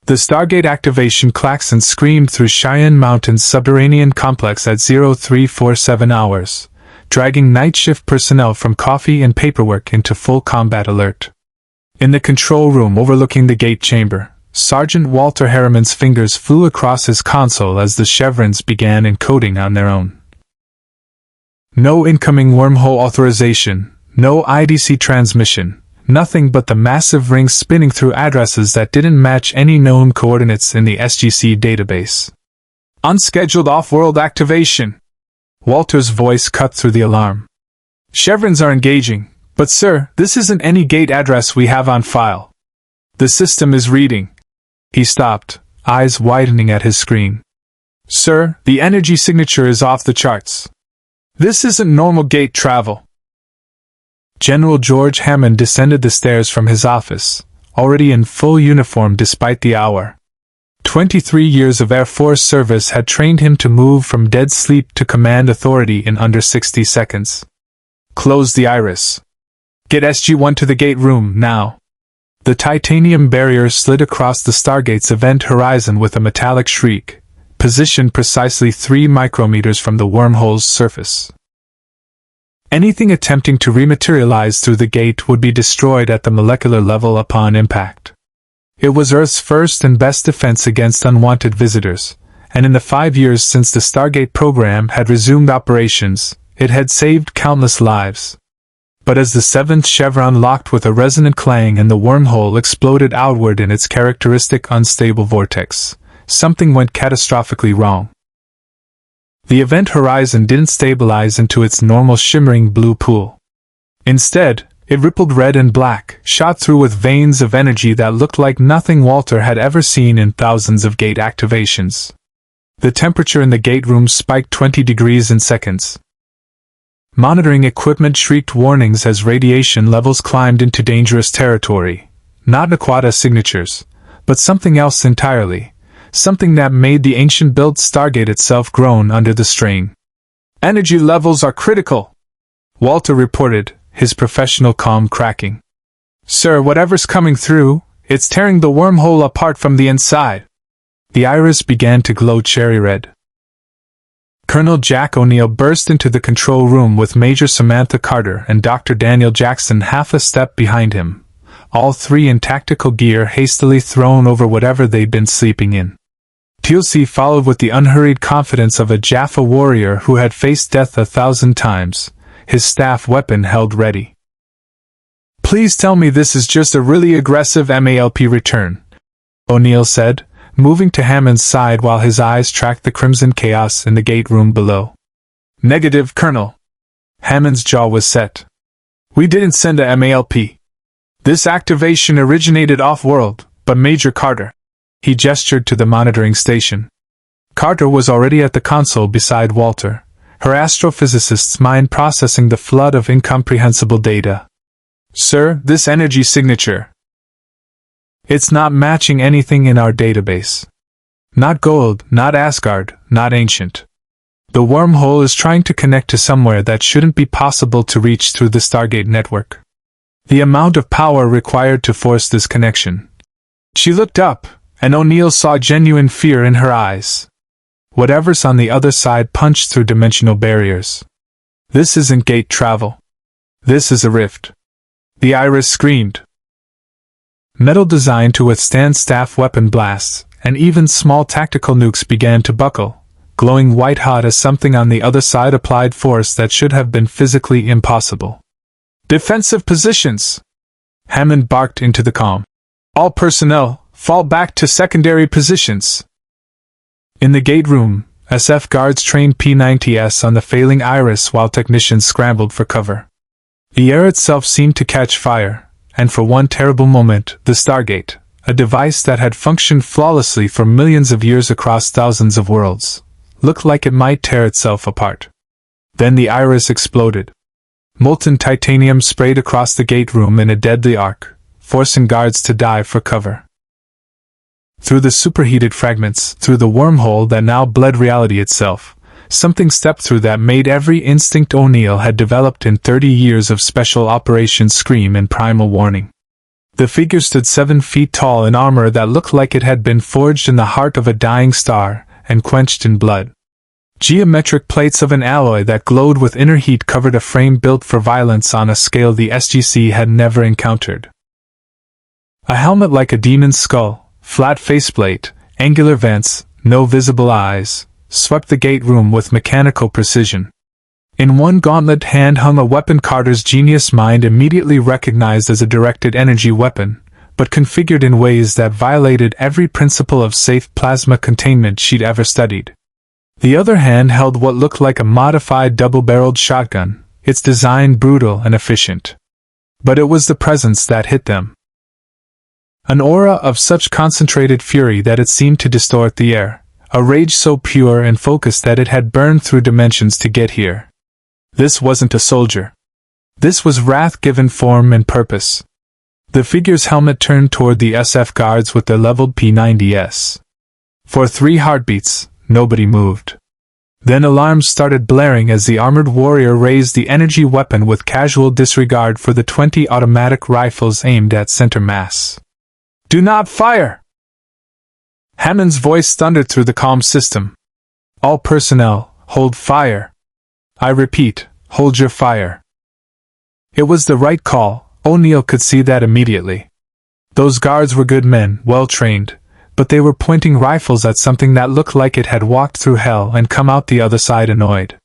The Stargate activation klaxon screamed through Cheyenne Mountain's subterranean complex at 0347 hours, dragging night shift personnel from coffee and paperwork into full combat alert. In the control room overlooking the gate chamber, Sergeant Walter Harriman's fingers flew across his console as the chevrons began encoding on their own. No incoming wormhole authorization, no IDC transmission, nothing but the massive rings spinning through addresses that didn't match any known coordinates in the SGC database. Unscheduled off-world activation. Walter's voice cut through the alarm. Chevrons are engaging, but sir, this isn't any gate address we have on file. The system is reading. He stopped, eyes widening at his screen. Sir, the energy signature is off the charts. This isn't normal gate travel. General George Hammond descended the stairs from his office, already in full uniform despite the hour. 23 years of Air Force service had trained him to move from dead sleep to command authority in under 60 seconds. Close the iris. Get SG-1 to the gate room, now. The titanium barrier slid across the Stargate's event horizon with a metallic shriek, positioned precisely 3 micrometers from the wormhole's surface. Anything attempting to rematerialize through the gate would be destroyed at the molecular level upon impact. It was Earth's first and best defense against unwanted visitors, and in the 5 years since the Stargate program had resumed operations, it had saved countless lives. But as the 7th chevron locked with a resonant clang and the wormhole exploded outward in its characteristic unstable vortex, something went catastrophically wrong. The event horizon didn't stabilize into its normal shimmering blue pool. Instead, it rippled red and black, shot through with veins of energy that looked like nothing Walter had ever seen in thousands of gate activations. The temperature in the gate room spiked 20 degrees in seconds. Monitoring equipment shrieked warnings as radiation levels climbed into dangerous territory. Not Naquata signatures, but something else entirely. Something that made the ancient-built Stargate itself groan under the strain. Energy levels are critical, Walter reported, his professional calm cracking. Sir, whatever's coming through, it's tearing the wormhole apart from the inside. The iris began to glow cherry red. Colonel Jack O'Neill burst into the control room with Major Samantha Carter and Dr. Daniel Jackson half a step behind him, all 3 in tactical gear hastily thrown over whatever they'd been sleeping in. Teal'c followed with the unhurried confidence of a Jaffa warrior who had faced death 1,000 times, his staff weapon held ready. Please tell me this is just a really aggressive MALP return, O'Neill said, moving to Hammond's side while his eyes tracked the crimson chaos in the gate room below. Negative, Colonel. Hammond's jaw was set. We didn't send a MALP. This activation originated off-world, but Major Carter. He gestured to the monitoring station. Carter was already at the console beside Walter, her astrophysicist's mind processing the flood of incomprehensible data. Sir, this energy signature. It's not matching anything in our database. Not Goa'uld, not Asgard, not ancient. The wormhole is trying to connect to somewhere that shouldn't be possible to reach through the Stargate network. The amount of power required to force this connection. She looked up, and O'Neill saw genuine fear in her eyes. Whatever's on the other side punched through dimensional barriers. This isn't gate travel. This is a rift. The iris screamed. Metal designed to withstand staff weapon blasts, and even small tactical nukes began to buckle, glowing white-hot as something on the other side applied force that should have been physically impossible. Defensive positions! Hammond barked into the calm. All personnel, fall back to secondary positions. In the gate room, SF guards trained P-90s on the failing iris while technicians scrambled for cover. The air itself seemed to catch fire, and for one terrible moment, the Stargate, a device that had functioned flawlessly for millions of years across thousands of worlds, looked like it might tear itself apart. Then the iris exploded. Molten titanium sprayed across the gate room in a deadly arc, forcing guards to dive for cover. Through the superheated fragments, through the wormhole that now bled reality itself, something stepped through that made every instinct O'Neill had developed in 30 years of special operations scream in primal warning. The figure stood 7 feet tall in armor that looked like it had been forged in the heart of a dying star and quenched in blood. Geometric plates of an alloy that glowed with inner heat covered a frame built for violence on a scale the SGC had never encountered. A helmet like a demon's skull, flat faceplate, angular vents, no visible eyes, swept the gate room with mechanical precision. In one gauntlet hand hung a weapon Carter's genius mind immediately recognized as a directed energy weapon, but configured in ways that violated every principle of safe plasma containment she'd ever studied. The other hand held what looked like a modified double-barreled shotgun, its design brutal and efficient. But it was the presence that hit them. An aura of such concentrated fury that it seemed to distort the air, a rage so pure and focused that it had burned through dimensions to get here. This wasn't a soldier. This was wrath given form and purpose. The figure's helmet turned toward the SF guards with their leveled P90s. For 3 heartbeats, nobody moved. Then alarms started blaring as the armored warrior raised the energy weapon with casual disregard for the 20 automatic rifles aimed at center mass. "Do not fire!" Hammond's voice thundered through the comm system. "All personnel, hold fire. I repeat, hold your fire." It was the right call. O'Neill could see that immediately. Those guards were good men, well trained, but they were pointing rifles at something that looked like it had walked through hell and come out the other side annoyed.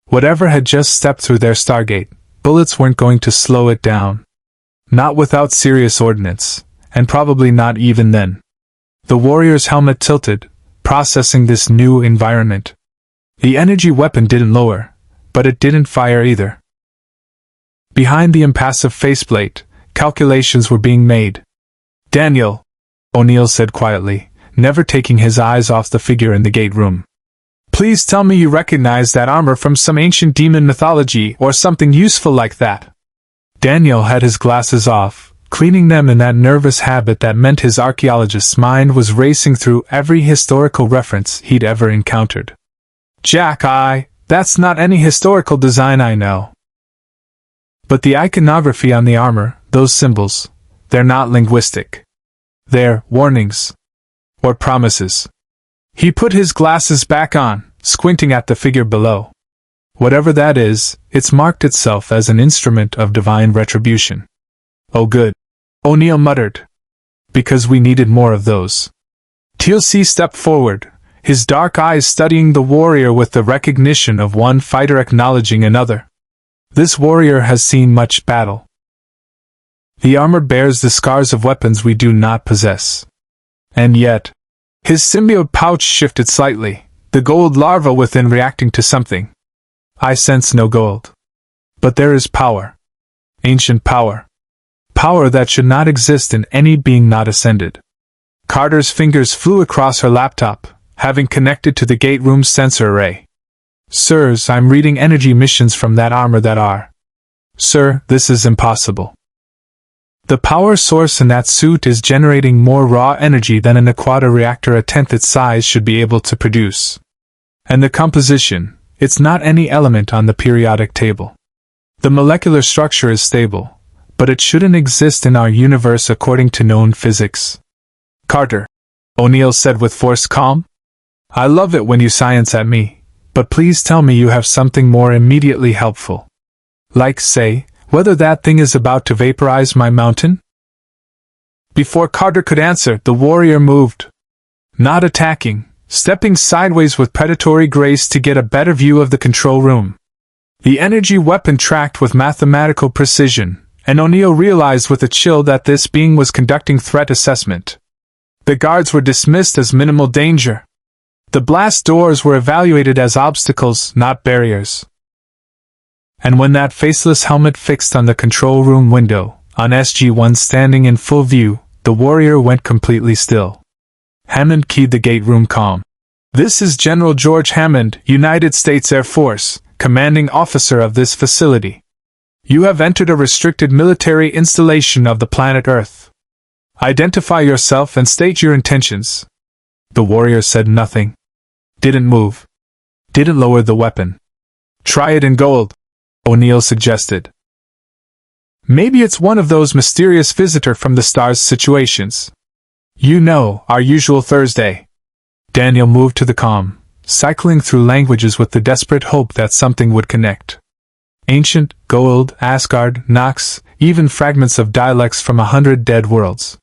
Whatever had just stepped through their Stargate, bullets weren't going to slow it down. Not without serious ordnance, and probably not even then. The warrior's helmet tilted, processing this new environment. The energy weapon didn't lower, but it didn't fire either. Behind the impassive faceplate, calculations were being made. "Daniel," O'Neill said quietly, never taking his eyes off the figure in the gate room. "Please tell me you recognize that armor from some ancient demon mythology or something useful like that." Daniel had his glasses off, cleaning them in that nervous habit that meant his archaeologist's mind was racing through every historical reference he'd ever encountered. "Jack, that's not any historical design I know. But the iconography on the armor, those symbols, they're not linguistic. They're warnings. Or promises." He put his glasses back on, squinting at the figure below. "Whatever that is, it's marked itself as an instrument of divine retribution." "Oh good," O'Neill muttered. "Because we needed more of those." Teal'c stepped forward, his dark eyes studying the warrior with the recognition of one fighter acknowledging another. This warrior has seen much battle. The armor bears the scars of weapons we do not possess. And yet, his symbiote pouch shifted slightly, the Goa'uld larva within reacting to something. "I sense no Goa'uld. But there is power. Ancient power. Power that should not exist in any being not ascended." Carter's fingers flew across her laptop, having connected to the gate room's sensor array. "Sirs, I'm reading energy missions from that armor that are. Sir, this is impossible. The power source in that suit is generating more raw energy than an aquata reactor a tenth its size should be able to produce. And the composition, it's not any element on the periodic table. The molecular structure is stable, but it shouldn't exist in our universe according to known physics." "Carter," O'Neill said with forced calm, "I love it when you science at me, but please tell me you have something more immediately helpful. Like, say, whether that thing is about to vaporize my mountain?" Before Carter could answer, the warrior moved. Not attacking, stepping sideways with predatory grace to get a better view of the control room. The energy weapon tracked with mathematical precision, and O'Neill realized with a chill that this being was conducting threat assessment. The guards were dismissed as minimal danger. The blast doors were evaluated as obstacles, not barriers. And when that faceless helmet fixed on the control room window, on SG-1 standing in full view, the warrior went completely still. Hammond keyed the gate room comm. "This is General George Hammond, United States Air Force, commanding officer of this facility. You have entered a restricted military installation of the planet Earth. Identify yourself and state your intentions." The warrior said nothing. Didn't move. Didn't lower the weapon. "Try it in Goa'uld," O'Neill suggested. Maybe it's one of those mysterious visitor from the stars situations. You know, our usual Thursday. Daniel moved to the comm, cycling through languages with the desperate hope that something would connect. Ancient, Goa'uld, Asgard, Nox, even fragments of dialects from 100 dead worlds.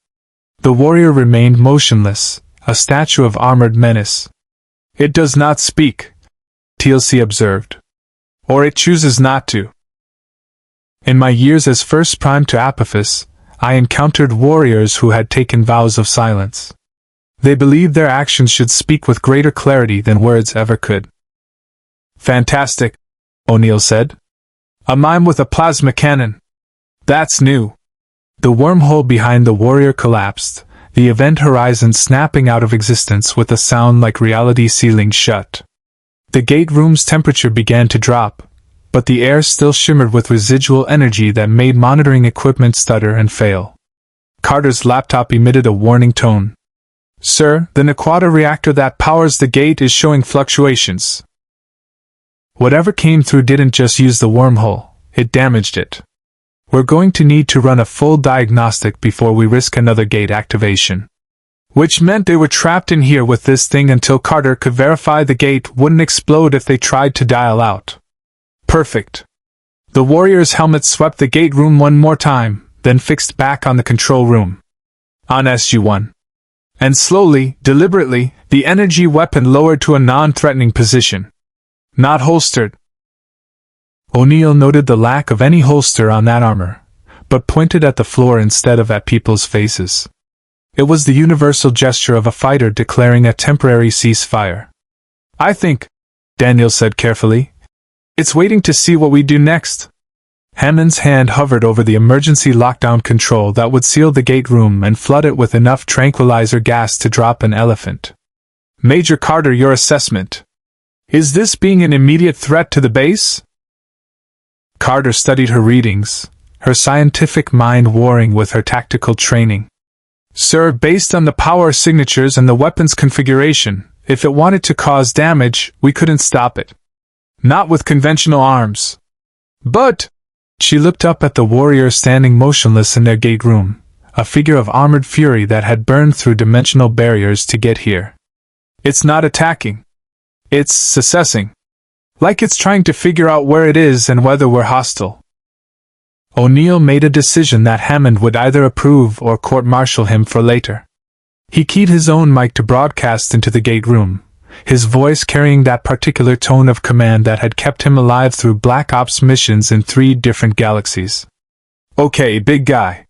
The warrior remained motionless, a statue of armored menace. It does not speak, Teal'c observed. Or it chooses not to. In my years as first prime to Apophis, I encountered warriors who had taken vows of silence. They believed their actions should speak with greater clarity than words ever could. Fantastic, O'Neill said. A mime with a plasma cannon. That's new. The wormhole behind the warrior collapsed, the event horizon snapping out of existence with a sound like reality sealing shut. The gate room's temperature began to drop, but the air still shimmered with residual energy that made monitoring equipment stutter and fail. Carter's laptop emitted a warning tone. Sir, the Naquata reactor that powers the gate is showing fluctuations. Whatever came through didn't just use the wormhole, it damaged it. We're going to need to run a full diagnostic before we risk another gate activation. Which meant they were trapped in here with this thing until Carter could verify the gate wouldn't explode if they tried to dial out. Perfect. The warrior's helmet swept the gate room one more time, then fixed back on the control room. On SG-1. And slowly, deliberately, the energy weapon lowered to a non-threatening position. Not holstered. O'Neill noted the lack of any holster on that armor, but pointed at the floor instead of at people's faces. It was the universal gesture of a fighter declaring a temporary ceasefire. I think, Daniel said carefully, it's waiting to see what we do next. Hammond's hand hovered over the emergency lockdown control that would seal the gate room and flood it with enough tranquilizer gas to drop an elephant. Major Carter, your assessment. Is this being an immediate threat to the base? Carter studied her readings, her scientific mind warring with her tactical training. Sir, based on the power signatures and the weapon's configuration, if it wanted to cause damage, we couldn't stop it. Not with conventional arms. But, she looked up at the warrior standing motionless in their gate room, a figure of armored fury that had burned through dimensional barriers to get here. It's not attacking. It's assessing. Like it's trying to figure out where it is and whether we're hostile. O'Neill made a decision that Hammond would either approve or court-martial him for later. He keyed his own mic to broadcast into the gate room, his voice carrying that particular tone of command that had kept him alive through Black Ops missions in 3 different galaxies. Okay, big guy.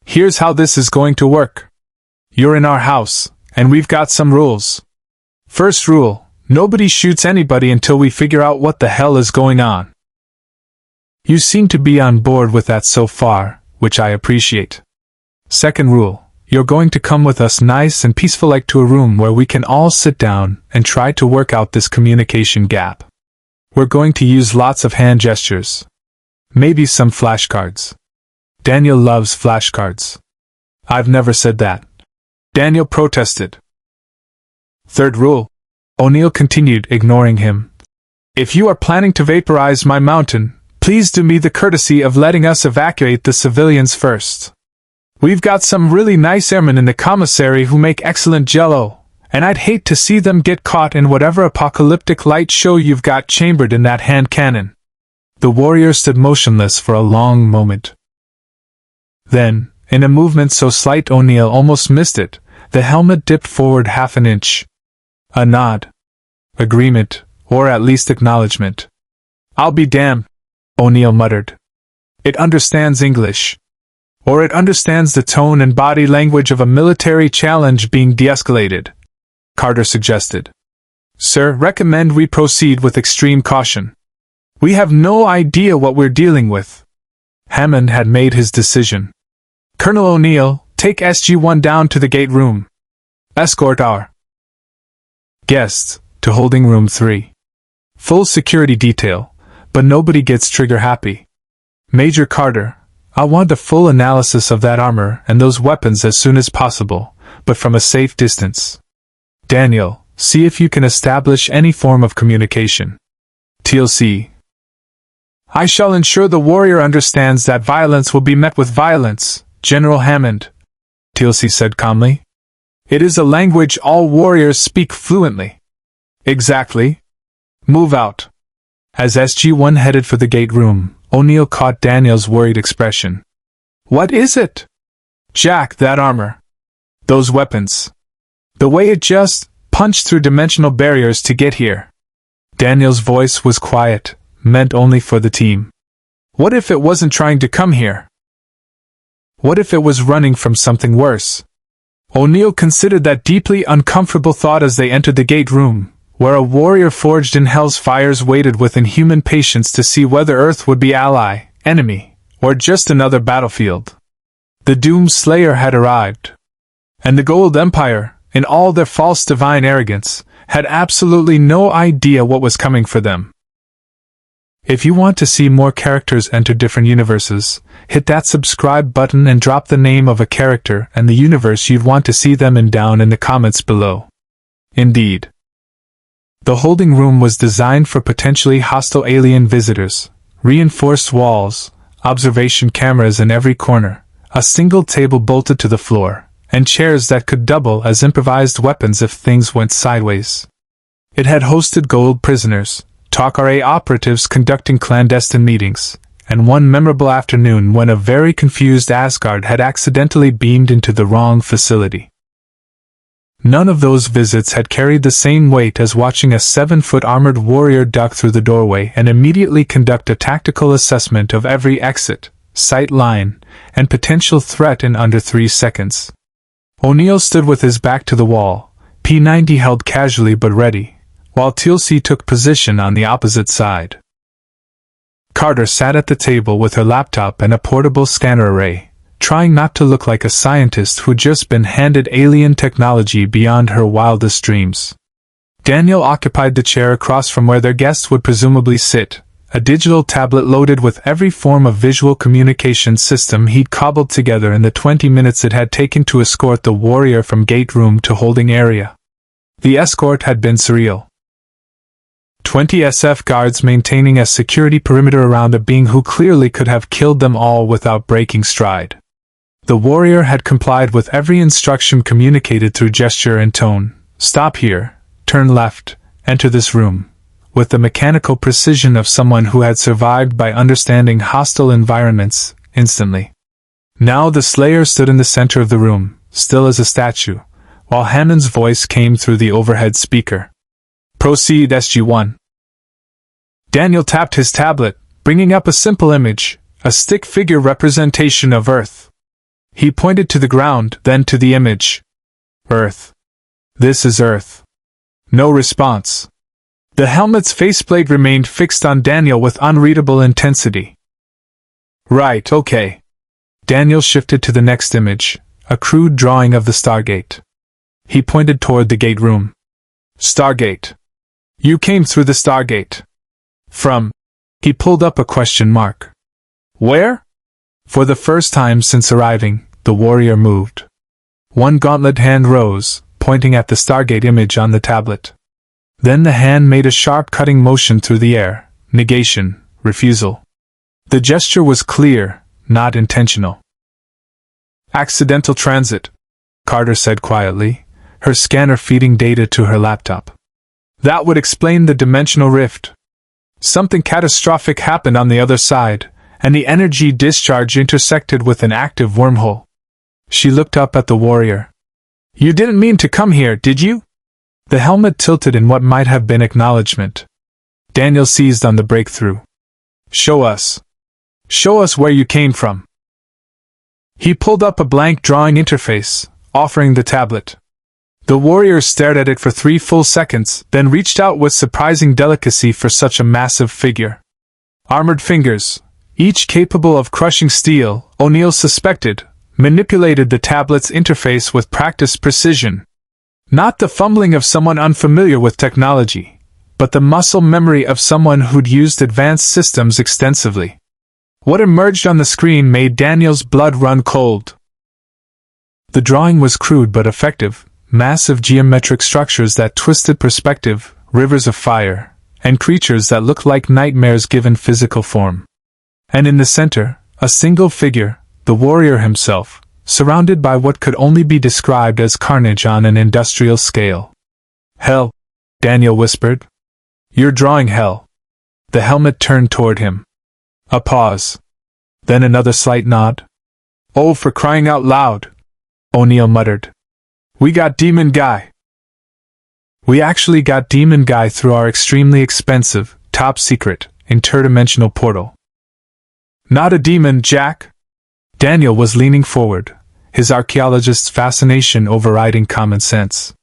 Here's how this is going to work. You're in our house, and we've got some rules. First rule, nobody shoots anybody until we figure out what the hell is going on. You seem to be on board with that so far, which I appreciate. Second rule, you're going to come with us nice and peaceful like to a room where we can all sit down and try to work out this communication gap. We're going to use lots of hand gestures. Maybe some flashcards. Daniel loves flashcards. I've never said that. Daniel protested. Third rule, O'Neill continued, ignoring him. If you are planning to vaporize my mountain, please do me the courtesy of letting us evacuate the civilians first. We've got some really nice airmen in the commissary who make excellent jello, and I'd hate to see them get caught in whatever apocalyptic light show you've got chambered in that hand cannon. The warrior stood motionless for a long moment. Then, in a movement so slight O'Neill almost missed it, the helmet dipped forward half an inch. A nod. Agreement, or at least acknowledgement. I'll be damned, O'Neill muttered. It understands English. Or it understands the tone and body language of a military challenge being de-escalated, Carter suggested. Sir, recommend we proceed with extreme caution. We have no idea what we're dealing with. Hammond had made his decision. Colonel O'Neill, take SG-1 down to the gate room. Escort our guests to holding room 3. Full security detail, but nobody gets trigger happy. Major Carter, I want a full analysis of that armor and those weapons as soon as possible, but from a safe distance. Daniel, see if you can establish any form of communication. Teal'c. I shall ensure the warrior understands that violence will be met with violence, General Hammond, Teal'c said calmly. It is a language all warriors speak fluently. Exactly. Move out. As SG-1 headed for the gate room, O'Neill caught Daniel's worried expression. What is it? Jack, that armor. Those weapons. The way it just punched through dimensional barriers to get here. Daniel's voice was quiet, meant only for the team. What if it wasn't trying to come here? What if it was running from something worse? O'Neill considered that deeply uncomfortable thought as they entered the gate room, where a warrior forged in hell's fires waited with inhuman patience to see whether Earth would be ally, enemy, or just another battlefield. The Doomslayer had arrived. And the Goa'uld Empire, in all their false divine arrogance, had absolutely no idea what was coming for them. If you want to see more characters enter different universes, hit that subscribe button and drop the name of a character and the universe you'd want to see them in down in the comments below. Indeed. The holding room was designed for potentially hostile alien visitors. Reinforced walls, observation cameras in every corner, a single table bolted to the floor, and chairs that could double as improvised weapons if things went sideways. It had hosted Goa'uld prisoners, Tal'c operatives conducting clandestine meetings, and one memorable afternoon when a very confused Asgard had accidentally beamed into the wrong facility. None of those visits had carried the same weight as watching a 7-foot armored warrior duck through the doorway and immediately conduct a tactical assessment of every exit, sight line, and potential threat in under 3 seconds. O'Neill stood with his back to the wall, P90 held casually but ready, while Teal'c took position on the opposite side. Carter sat at the table with her laptop and a portable scanner array, trying not to look like a scientist who'd just been handed alien technology beyond her wildest dreams. Daniel occupied the chair across from where their guests would presumably sit, a digital tablet loaded with every form of visual communication system he'd cobbled together in the 20 minutes it had taken to escort the warrior from gate room to holding area. The escort had been surreal. 20 SF guards maintaining a security perimeter around a being who clearly could have killed them all without breaking stride. The warrior had complied with every instruction communicated through gesture and tone. Stop here, turn left, enter this room, with the mechanical precision of someone who had survived by understanding hostile environments instantly. Now the Slayer stood in the center of the room, still as a statue, while Hammond's voice came through the overhead speaker. Proceed, SG-1. Daniel tapped his tablet, bringing up a simple image, a stick figure representation of Earth. He pointed to the ground, then to the image. Earth. This is Earth. No response. The helmet's faceplate remained fixed on Daniel with unreadable intensity. Right, okay. Daniel shifted to the next image, a crude drawing of the Stargate. He pointed toward the gate room. Stargate. You came through the Stargate. From. He pulled up a question mark. Where? For the first time since arriving, the warrior moved. One gauntlet hand rose, pointing at the Stargate image on the tablet. Then the hand made a sharp cutting motion through the air, negation, refusal. The gesture was clear, not intentional. Accidental transit, Carter said quietly, her scanner feeding data to her laptop. That would explain the dimensional rift. Something catastrophic happened on the other side, and the energy discharge intersected with an active wormhole. She looked up at the warrior. You didn't mean to come here, did you? The helmet tilted in what might have been acknowledgement. Daniel seized on the breakthrough. Show us. Show us where you came from. He pulled up a blank drawing interface, offering the tablet. The warrior stared at it for 3 full seconds, then reached out with surprising delicacy for such a massive figure. Armored fingers, each capable of crushing steel, O'Neill suspected, manipulated the tablet's interface with practiced precision. Not the fumbling of someone unfamiliar with technology, but the muscle memory of someone who'd used advanced systems extensively. What emerged on the screen made Daniel's blood run cold. The drawing was crude but effective. Massive geometric structures that twisted perspective, rivers of fire, and creatures that look like nightmares given physical form. And in the center, a single figure, the warrior himself, surrounded by what could only be described as carnage on an industrial scale. "Hell," Daniel whispered. "You're drawing hell." The helmet turned toward him. A pause. Then another slight nod. "Oh, for crying out loud," O'Neill muttered. "We got Demon Guy." "We actually got Demon Guy through our extremely expensive, top-secret, interdimensional portal." "Not a demon, Jack." Daniel was leaning forward, his archaeologist's fascination overriding common sense.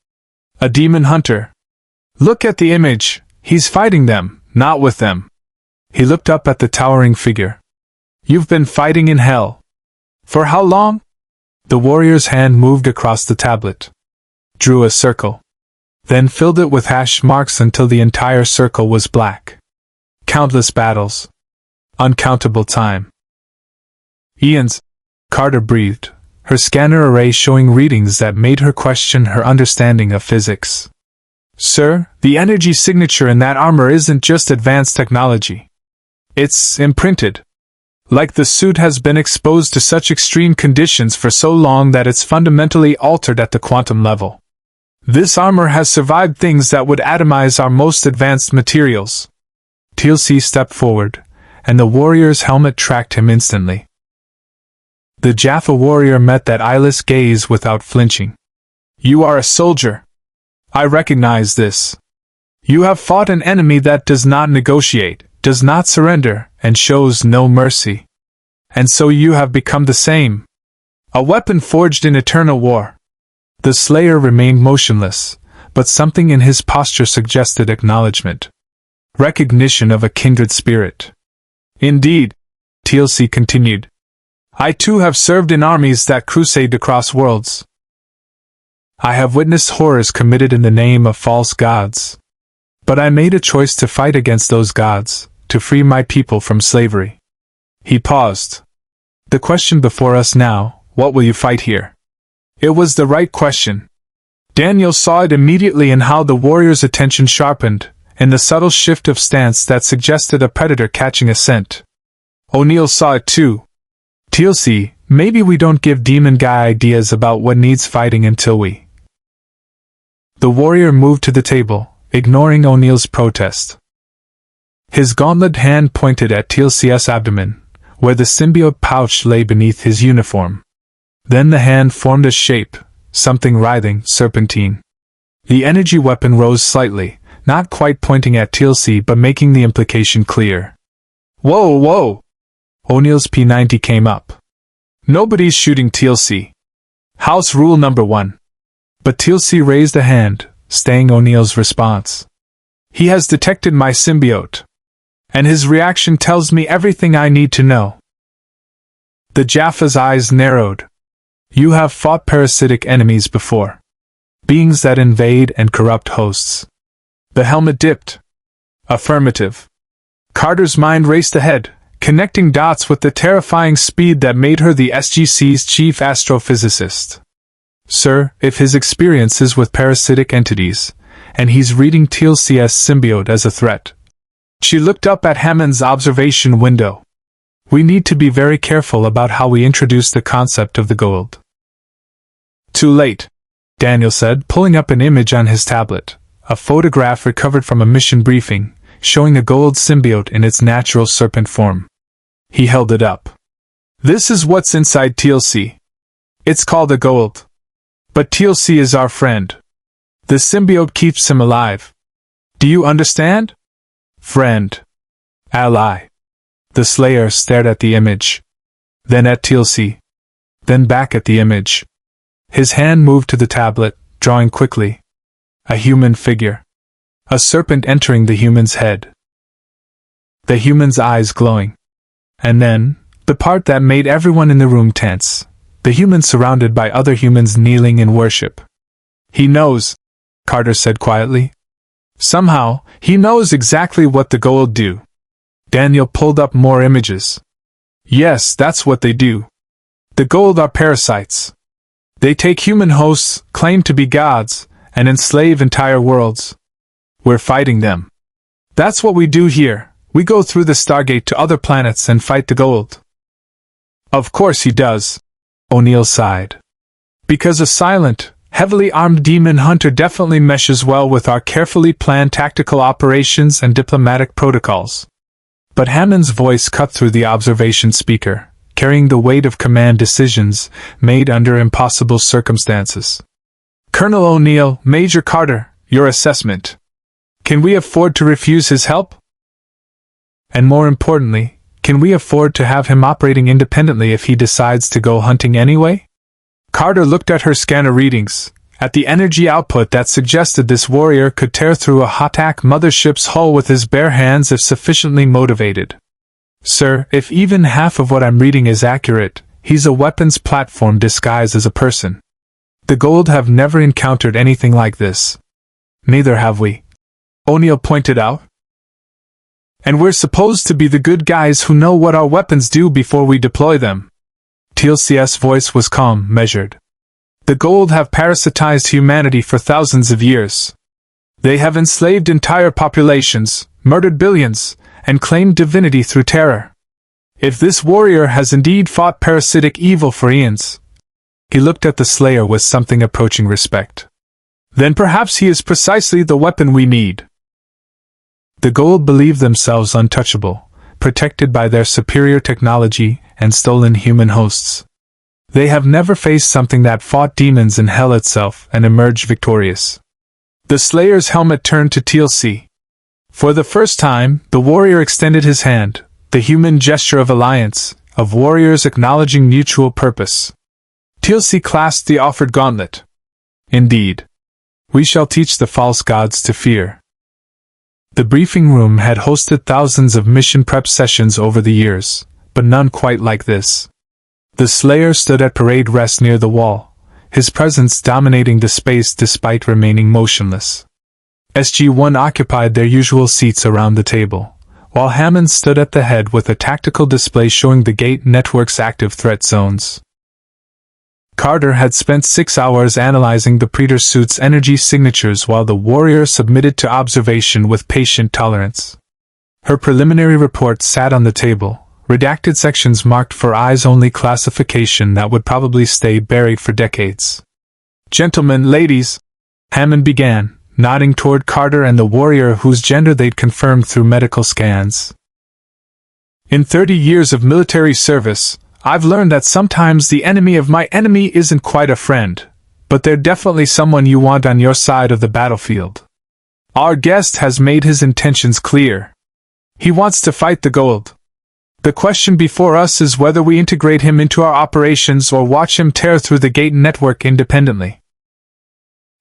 "A demon hunter. Look at the image, he's fighting them, not with them." He looked up at the towering figure. "You've been fighting in hell. For how long?" The warrior's hand moved across the tablet, drew a circle, then filled it with hash marks until the entire circle was black. "Countless battles. Uncountable time." "Eons," Carter breathed, her scanner array showing readings that made her question her understanding of physics. "Sir, the energy signature in that armor isn't just advanced technology. It's imprinted. Like the suit has been exposed to such extreme conditions for so long that it's fundamentally altered at the quantum level. This armor has survived things that would atomize our most advanced materials." Teal'c stepped forward, and the warrior's helmet tracked him instantly. The Jaffa warrior met that eyeless gaze without flinching. "You are a soldier. I recognize this. You have fought an enemy that does not negotiate, does not surrender, and shows no mercy. And so you have become the same. A weapon forged in eternal war." The Slayer remained motionless, but something in his posture suggested acknowledgement. Recognition of a kindred spirit. "Indeed," Teal'c continued. "I too have served in armies that crusade across worlds. I have witnessed horrors committed in the name of false gods. But I made a choice to fight against those gods, to free my people from slavery." He paused. "The question before us now, what will you fight here?" It was the right question. Daniel saw it immediately in how the warrior's attention sharpened, in the subtle shift of stance that suggested a predator catching a scent. O'Neill saw it too. "Teal'c, maybe we don't give Demon Guy ideas about what needs fighting until we—" The warrior moved to the table, ignoring O'Neill's protest. His gauntlet hand pointed at Teal'c's abdomen, where the symbiote pouch lay beneath his uniform. Then the hand formed a shape, something writhing, serpentine. The energy weapon rose slightly, not quite pointing at Teal'c but making the implication clear. "Whoa, whoa!" O'Neill's P90 came up. "Nobody's shooting Teal'c. House rule number 1. But Teal'c raised a hand, staying O'Neill's response. "He has detected my symbiote. And his reaction tells me everything I need to know." The Jaffa's eyes narrowed. "You have fought parasitic enemies before. Beings that invade and corrupt hosts." The helmet dipped. "Affirmative." Carter's mind raced ahead, connecting dots with the terrifying speed that made her the SGC's chief astrophysicist. "Sir, if his experience is with parasitic entities, and he's reading Teal'c's symbiote as a threat." She looked up at Hammond's observation window. "We need to be very careful about how we introduce the concept of the Goa'uld." "Too late," Daniel said, pulling up an image on his tablet, a photograph recovered from a mission briefing, showing the Goa'uld symbiote in its natural serpent form. He held it up. "This is what's inside Teal'c. It's called a Goa'uld. But Teal'c is our friend. The symbiote keeps him alive. Do you understand? Friend. Ally." The Slayer stared at the image. Then at Teal'c. Then back at the image. His hand moved to the tablet, drawing quickly. A human figure. A serpent entering the human's head. The human's eyes glowing. And then, the part that made everyone in the room tense. The human surrounded by other humans kneeling in worship. "He knows," Carter said quietly. "Somehow, he knows exactly what the Goa'uld do." Daniel pulled up more images. "Yes, that's what they do. The Goa'uld are parasites. They take human hosts, claim to be gods, and enslave entire worlds. We're fighting them. That's what we do here. We go through the Stargate to other planets and fight the Goa'uld. Of course he does, O'Neill sighed. Because a silent, heavily armed demon hunter definitely meshes well with our carefully planned tactical operations and diplomatic protocols. But Hammond's voice cut through the observation speaker, carrying the weight of command decisions made under impossible circumstances. Colonel O'Neill, Major Carter, your assessment. Can we afford to refuse his help? And more importantly, can we afford to have him operating independently if he decides to go hunting anyway? Carter looked at her scanner readings, at the energy output that suggested this warrior could tear through a Hatak mothership's hull with his bare hands if sufficiently motivated. Sir, if even half of what I'm reading is accurate, he's a weapons platform disguised as a person. The Goa'uld have never encountered anything like this. Neither have we, O'Neill pointed out. And we're supposed to be the good guys who know what our weapons do before we deploy them. Teal'c's voice was calm, measured. The Goa'uld have parasitized humanity for thousands of years. They have enslaved entire populations, murdered billions, and claimed divinity through terror. If this warrior has indeed fought parasitic evil for eons, he looked at the Slayer with something approaching respect. Then perhaps he is precisely the weapon we need. The Goa'uld believe themselves untouchable, protected by their superior technology and stolen human hosts. They have never faced something that fought demons in hell itself and emerged victorious. The Slayer's helmet turned to Teal'c. For the first time, the warrior extended his hand, the human gesture of alliance, of warriors acknowledging mutual purpose. Teal'c clasped the offered gauntlet. Indeed. We shall teach the false gods to fear. The briefing room had hosted thousands of mission prep sessions over the years, but none quite like this. The Slayer stood at parade rest near the wall, his presence dominating the space despite remaining motionless. SG-1 occupied their usual seats around the table, while Hammond stood at the head with a tactical display showing the Gate network's active threat zones. Carter had spent 6 hours analyzing the Predator suit's energy signatures while the warrior submitted to observation with patient tolerance. Her preliminary report sat on the table, redacted sections marked for eyes-only classification that would probably stay buried for decades. Gentlemen, ladies, Hammond began, nodding toward Carter and the warrior whose gender they'd confirmed through medical scans. In 30 years of military service, I've learned that sometimes the enemy of my enemy isn't quite a friend, but they're definitely someone you want on your side of the battlefield. Our guest has made his intentions clear. He wants to fight the Goa'uld. The question before us is whether we integrate him into our operations or watch him tear through the Gate network independently.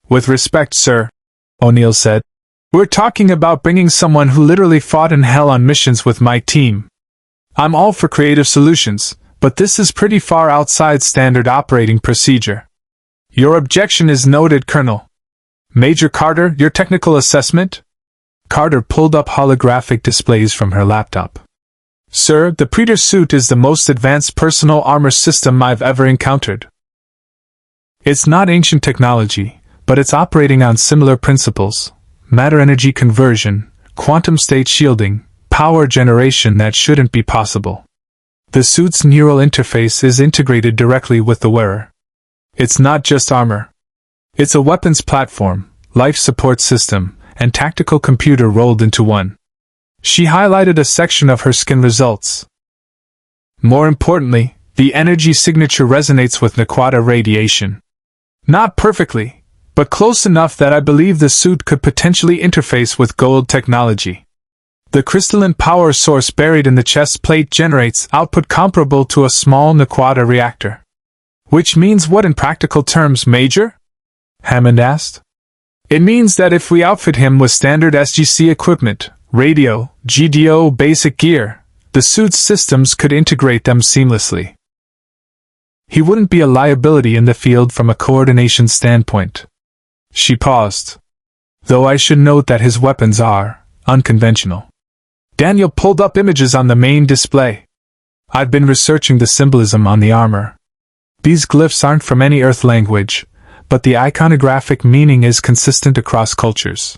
With respect, sir, O'Neill said, we're talking about bringing someone who literally fought in hell on missions with my team. I'm all for creative solutions, but this is pretty far outside standard operating procedure. Your objection is noted, Colonel. Major Carter, your technical assessment? Carter pulled up holographic displays from her laptop. Sir, the Predator suit is the most advanced personal armor system I've ever encountered. It's not ancient technology, but it's operating on similar principles: matter-energy conversion, quantum state shielding, power generation that shouldn't be possible. The suit's neural interface is integrated directly with the wearer. It's not just armor. It's a weapons platform, life support system, and tactical computer rolled into one. She highlighted a section of her skin results. More importantly, the energy signature resonates with Naquata radiation. Not perfectly, but close enough that I believe the suit could potentially interface with Goa'uld technology. The crystalline power source buried in the chest plate generates output comparable to a small Naquata reactor. Which means what in practical terms, Major? Hammond asked. It means that if we outfit him with standard SGC equipment, radio, GDO basic gear, the suit's systems could integrate them seamlessly. He wouldn't be a liability in the field from a coordination standpoint. She paused. Though I should note that his weapons are unconventional. Daniel pulled up images on the main display. I've been researching the symbolism on the armor. These glyphs aren't from any Earth language, but the iconographic meaning is consistent across cultures.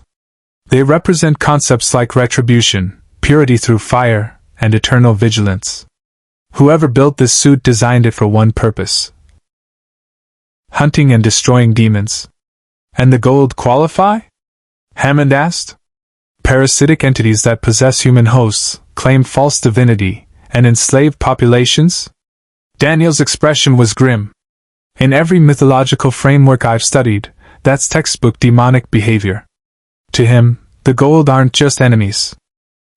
They represent concepts like retribution, purity through fire, and eternal vigilance. Whoever built this suit designed it for one purpose: hunting and destroying demons. And the Goa'uld qualify? Hammond asked. Parasitic entities that possess human hosts, claim false divinity, and enslave populations? Daniel's expression was grim. In every mythological framework I've studied, that's textbook demonic behavior. To him, the Goa'uld aren't just enemies.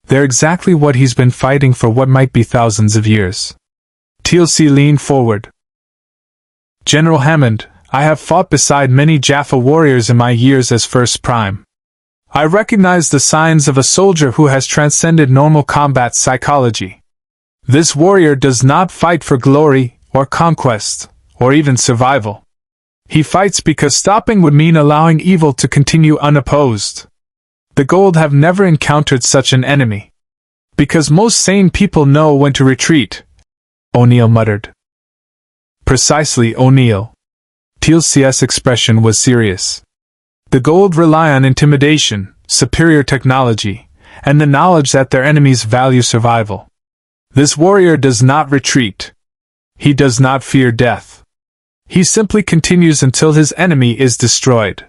They're exactly what he's been fighting for what might be thousands of years. Teal'c leaned forward. General Hammond, I have fought beside many Jaffa warriors in my years as First Prime. I recognize the signs of a soldier who has transcended normal combat psychology. This warrior does not fight for glory, or conquest, or even survival. He fights because stopping would mean allowing evil to continue unopposed. The Goa'uld have never encountered such an enemy. Because most sane people know when to retreat, O'Neill muttered. Precisely, O'Neill. Teal'c's expression was serious. The Goa'uld rely on intimidation, superior technology, and the knowledge that their enemies value survival. This warrior does not retreat. He does not fear death. He simply continues until his enemy is destroyed.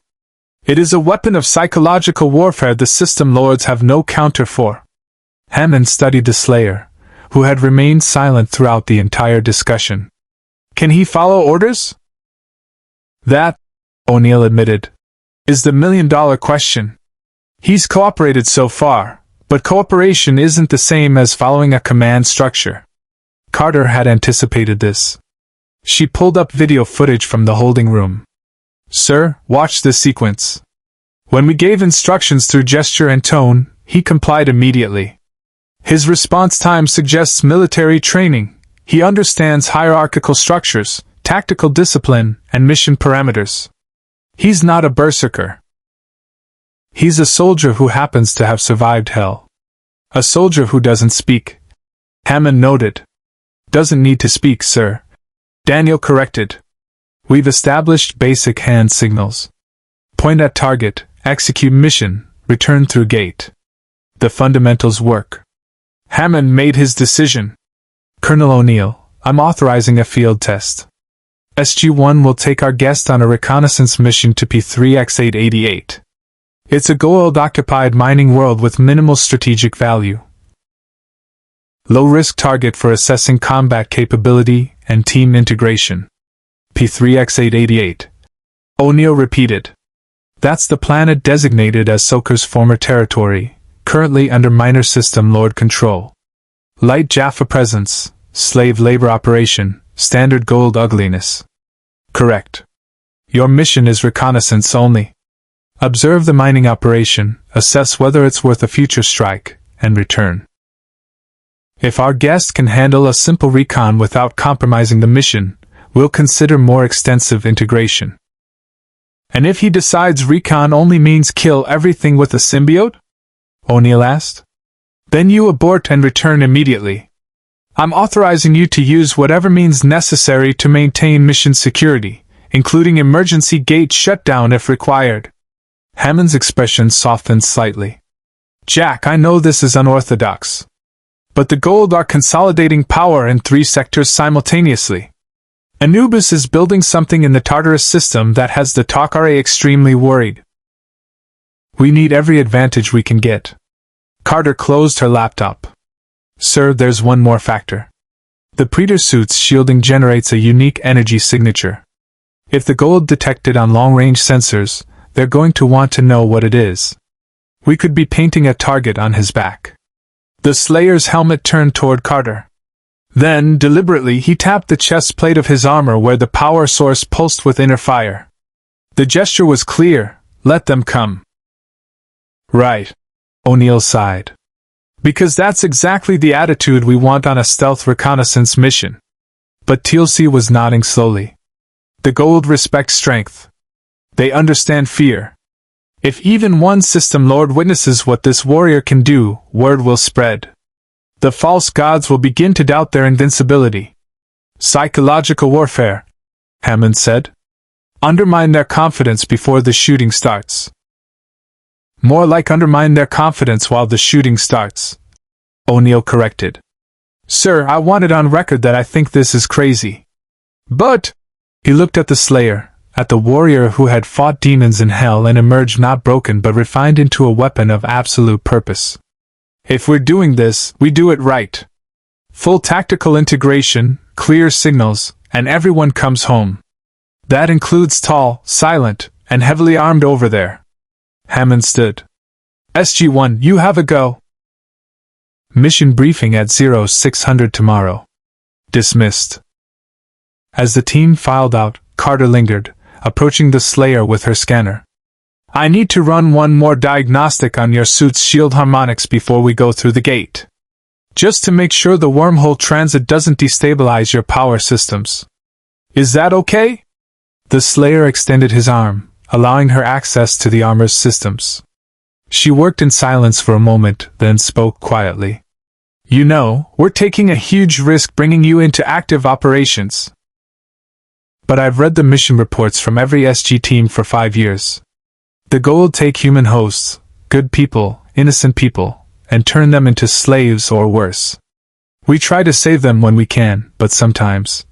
It is a weapon of psychological warfare the system lords have no counter for. Hammond studied the Slayer, who had remained silent throughout the entire discussion. Can he follow orders? That, O'Neill admitted, is the million-dollar question. He's cooperated so far, but cooperation isn't the same as following a command structure. Carter had anticipated this. She pulled up video footage from the holding room. Sir, watch this sequence. When we gave instructions through gesture and tone, he complied immediately. His response time suggests military training. He understands hierarchical structures, tactical discipline, and mission parameters. He's not a berserker. He's a soldier who happens to have survived hell. A soldier who doesn't speak. Hammond noted. Doesn't need to speak, sir. Daniel corrected. We've established basic hand signals. Point at target, execute mission, return through gate. The fundamentals work. Hammond made his decision. Colonel O'Neill, I'm authorizing a field test. SG-1 will take our guest on a reconnaissance mission to P3X888. It's a Goa'uld-occupied mining world with minimal strategic value. Low-risk target for assessing combat capability and team integration. P3X888. O'Neill repeated. That's the planet designated as Soker's former territory, currently under minor system lord control. Light Jaffa presence, slave labor operation, standard Goa'uld ugliness. Correct. Your mission is reconnaissance only. Observe the mining operation, assess whether it's worth a future strike, and return. If our guest can handle a simple recon without compromising the mission, we'll consider more extensive integration. And if he decides recon only means kill everything with a symbiote? O'Neill asked. Then you abort and return immediately. I'm authorizing you to use whatever means necessary to maintain mission security, including emergency gate shutdown if required. Hammond's expression softened slightly. Jack, I know this is unorthodox. But the Goa'uld are consolidating power in 3 sectors simultaneously. Anubis is building something in the Tartarus system that has the Tal'c extremely worried. We need every advantage we can get. Carter closed her laptop. Sir, there's one more factor. The Predator suit's shielding generates a unique energy signature. If the Goa'uld detect it on long-range sensors, they're going to want to know what it is. We could be painting a target on his back. The Slayer's helmet turned toward Carter. Then, deliberately, he tapped the chest plate of his armor where the power source pulsed with inner fire. The gesture was clear. Let them come. Right. O'Neill sighed. Because that's exactly the attitude we want on a stealth reconnaissance mission. But Teal'c was nodding slowly. The Goa'uld respect strength. They understand fear. If even one system lord witnesses what this warrior can do, word will spread. The false gods will begin to doubt their invincibility. Psychological warfare, Hammond said. Undermine their confidence before the shooting starts. More like undermine their confidence while the shooting starts. O'Neill corrected. Sir, I want it on record that I think this is crazy. But, he looked at the Slayer, at the warrior who had fought demons in hell and emerged not broken but refined into a weapon of absolute purpose. If we're doing this, we do it right. Full tactical integration, clear signals, and everyone comes home. That includes tall, silent, and heavily armed over there. Hammond stood. SG-1, you have a go. Mission briefing at 0600 tomorrow. Dismissed. As the team filed out, Carter lingered, approaching the Slayer with her scanner. I need to run one more diagnostic on your suit's shield harmonics before we go through the gate. Just to make sure the wormhole transit doesn't destabilize your power systems. Is that okay? The Slayer extended his arm, allowing her access to the armor's systems. She worked in silence for a moment, then spoke quietly. You know, we're taking a huge risk bringing you into active operations. But I've read the mission reports from every SG team for 5 years. The Goa'uld take human hosts, good people, innocent people, and turn them into slaves or worse. We try to save them when we can, but sometimes.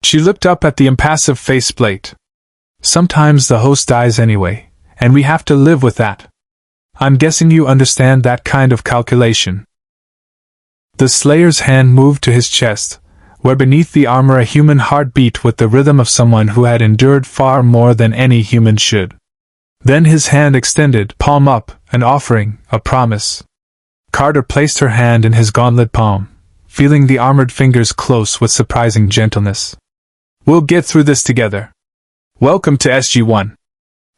She looked up at the impassive faceplate. Sometimes the host dies anyway, and we have to live with that. I'm guessing you understand that kind of calculation. The Slayer's hand moved to his chest, where beneath the armor a human heart beat with the rhythm of someone who had endured far more than any human should. Then his hand extended, palm up, an offering, a promise. Carter placed her hand in his gauntlet palm, feeling the armored fingers close with surprising gentleness. We'll get through this together. Welcome to SG-1.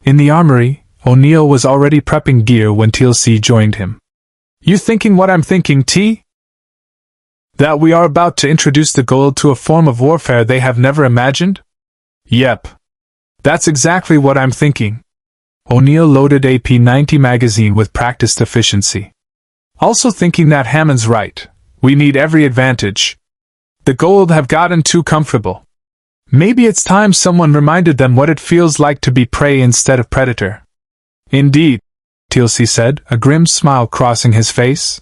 In the armory, O'Neill was already prepping gear when Teal'c joined him. You thinking what I'm thinking, T? That we are about to introduce the Goa'uld to a form of warfare they have never imagined? Yep. That's exactly what I'm thinking. O'Neill loaded a P90 magazine with practiced efficiency. Also thinking that Hammond's right. We need every advantage. The Goa'uld have gotten too comfortable. Maybe it's time someone reminded them what it feels like to be prey instead of predator. Indeed, Teal'c said, a grim smile crossing his face.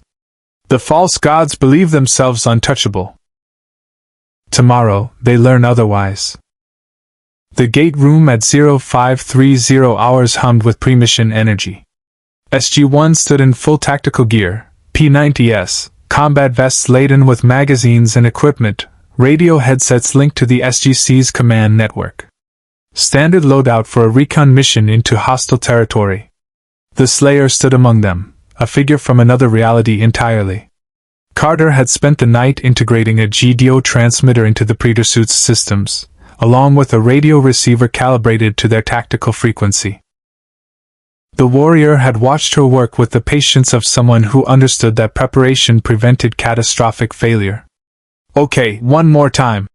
The false gods believe themselves untouchable. Tomorrow, they learn otherwise. The gate room at 0530 hours hummed with pre-mission energy. SG-1 stood in full tactical gear, P90s, combat vests laden with magazines and equipment, radio headsets linked to the SGC's command network. Standard loadout for a recon mission into hostile territory. The Slayer stood among them, a figure from another reality entirely. Carter had spent the night integrating a GDO transmitter into the Predator suit's systems, along with a radio receiver calibrated to their tactical frequency. The warrior had watched her work with the patience of someone who understood that preparation prevented catastrophic failure. Okay, one more time,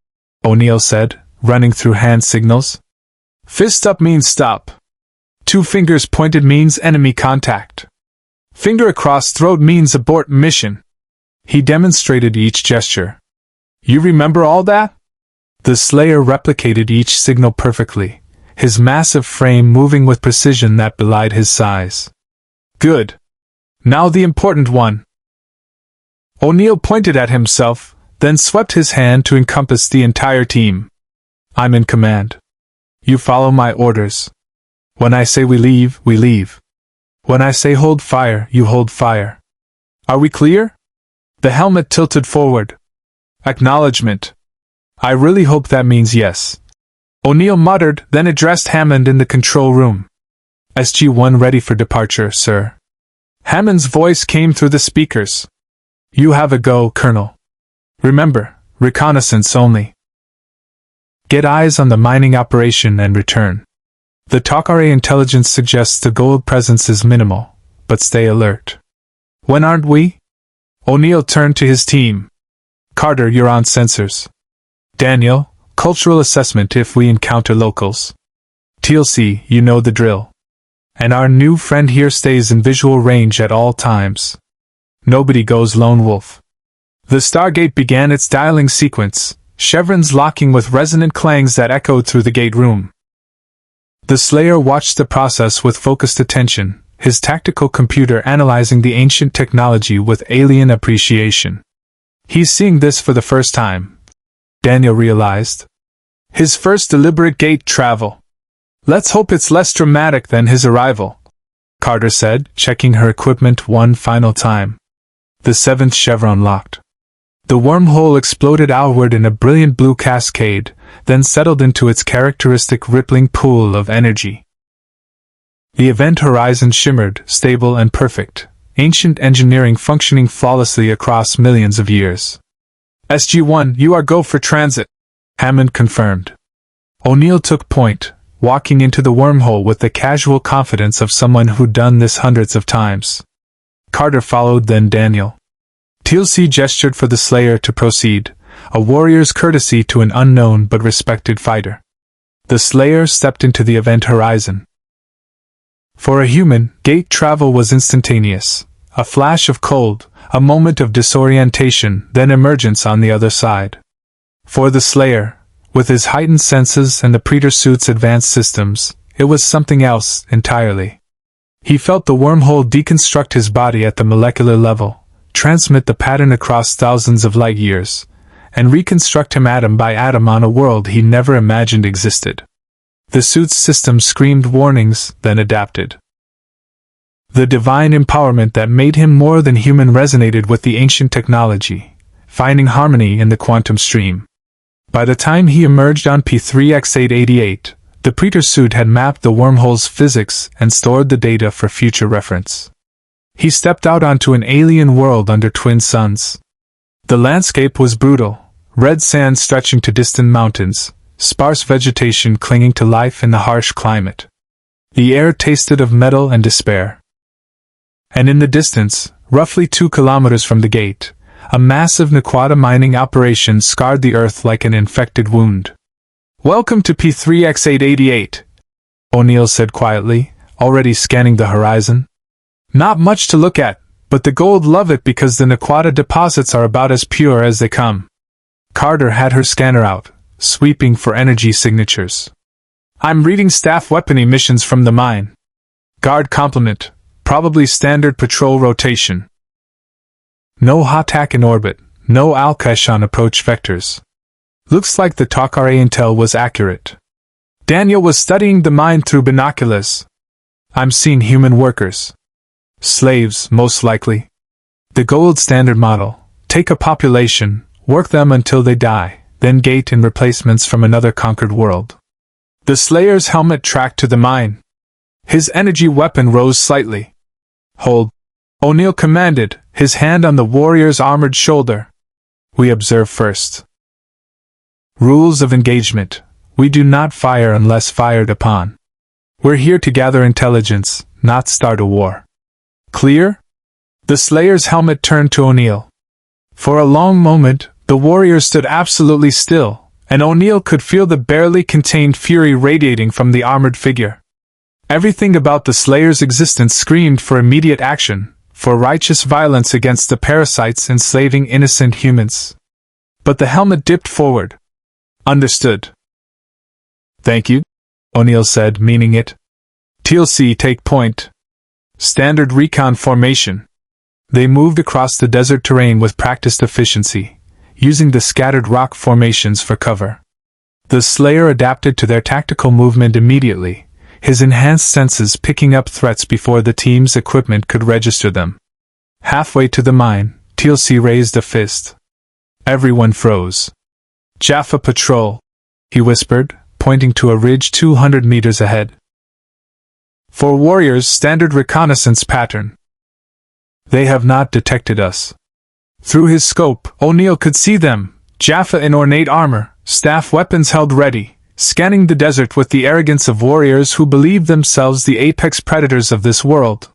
O'Neill said, running through hand signals. Fist up means stop. 2 fingers pointed means enemy contact. Finger across throat means abort mission. He demonstrated each gesture. You remember all that? The Slayer replicated each signal perfectly, his massive frame moving with precision that belied his size. Good. Now the important one. O'Neill pointed at himself, then swept his hand to encompass the entire team. I'm in command. You follow my orders. When I say we leave, we leave. When I say hold fire, you hold fire. Are we clear? The helmet tilted forward. Acknowledgement. I really hope that means yes. O'Neill muttered, then addressed Hammond in the control room. SG-1 ready for departure, sir. Hammond's voice came through the speakers. You have a go, Colonel. Remember, reconnaissance only. Get eyes on the mining operation and return. The Ta'Kari intelligence suggests the Goa'uld presence is minimal, but stay alert. When aren't we? O'Neill turned to his team. Carter, you're on sensors. Daniel, cultural assessment if we encounter locals. Teal'c, you know the drill. And our new friend here stays in visual range at all times. Nobody goes lone wolf. The Stargate began its dialing sequence, chevrons locking with resonant clangs that echoed through the gate room. The Slayer watched the process with focused attention, his tactical computer analyzing the ancient technology with alien appreciation. He's seeing this for the first time, Daniel realized. His first deliberate gate travel. Let's hope it's less dramatic than his arrival, Carter said, checking her equipment one final time. The 7th chevron locked. The wormhole exploded outward in a brilliant blue cascade, then settled into its characteristic rippling pool of energy. The event horizon shimmered, stable and perfect, ancient engineering functioning flawlessly across millions of years. SG-1, you are go for transit, Hammond confirmed. O'Neill took point, walking into the wormhole with the casual confidence of someone who'd done this hundreds of times. Carter followed, then Daniel. Teal'c gestured for the Slayer to proceed, a warrior's courtesy to an unknown but respected fighter. The Slayer stepped into the event horizon. For a human, gate travel was instantaneous. A flash of cold, a moment of disorientation, then emergence on the other side. For the Slayer, with his heightened senses and the Predator suit's advanced systems, it was something else entirely. He felt the wormhole deconstruct his body at the molecular level, transmit the pattern across thousands of light years, and reconstruct him atom by atom on a world he never imagined existed. The suit's system screamed warnings, then adapted. The divine empowerment that made him more than human resonated with the ancient technology, finding harmony in the quantum stream. By the time he emerged on P3X888, the Predator suit had mapped the wormhole's physics and stored the data for future reference. He stepped out onto an alien world under twin suns. The landscape was brutal, red sand stretching to distant mountains, sparse vegetation clinging to life in the harsh climate. The air tasted of metal and despair. And in the distance, roughly 2 kilometers from the gate, a massive Naquata mining operation scarred the earth like an infected wound. "Welcome to P3X888, O'Neill said quietly, already scanning the horizon. "Not much to look at, but the Goa'uld love it because the Naquata deposits are about as pure as they come." Carter had her scanner out, sweeping for energy signatures. "I'm reading staff weapon emissions from the mine. Guard complement, probably standard patrol rotation. No Hatak in orbit, no Alkesh on approach vectors. Looks like the Takare intel was accurate." Daniel was studying the mine through binoculars. "I'm seeing human workers. Slaves, most likely. The Goa'uld standard model. Take a population, work them until they die, then gate in replacements from another conquered world." The Slayer's helmet tracked to the mine. His energy weapon rose slightly. "Hold," O'Neill commanded, his hand on the warrior's armored shoulder. "We observe first. Rules of engagement. We do not fire unless fired upon. We're here to gather intelligence, not start a war. Clear?" The Slayer's helmet turned to O'Neill. For a long moment, the warrior stood absolutely still, and O'Neill could feel the barely contained fury radiating from the armored figure. Everything about the Slayer's existence screamed for immediate action, for righteous violence against the parasites enslaving innocent humans. But the helmet dipped forward. "Understood." "Thank you," O'Neill said, meaning it. "Teal'c, take point. Standard recon formation." They moved across the desert terrain with practiced efficiency, using the scattered rock formations for cover. The Slayer adapted to their tactical movement immediately, his enhanced senses picking up threats before the team's equipment could register them. Halfway to the mine, Teal'c raised a fist. Everyone froze. "Jaffa Patrol," he whispered, pointing to a ridge 200 meters ahead. "For warriors, standard reconnaissance pattern. They have not detected us." Through his scope, O'Neill could see them, Jaffa in ornate armor, staff weapons held ready, scanning the desert with the arrogance of warriors who believed themselves the apex predators of this world.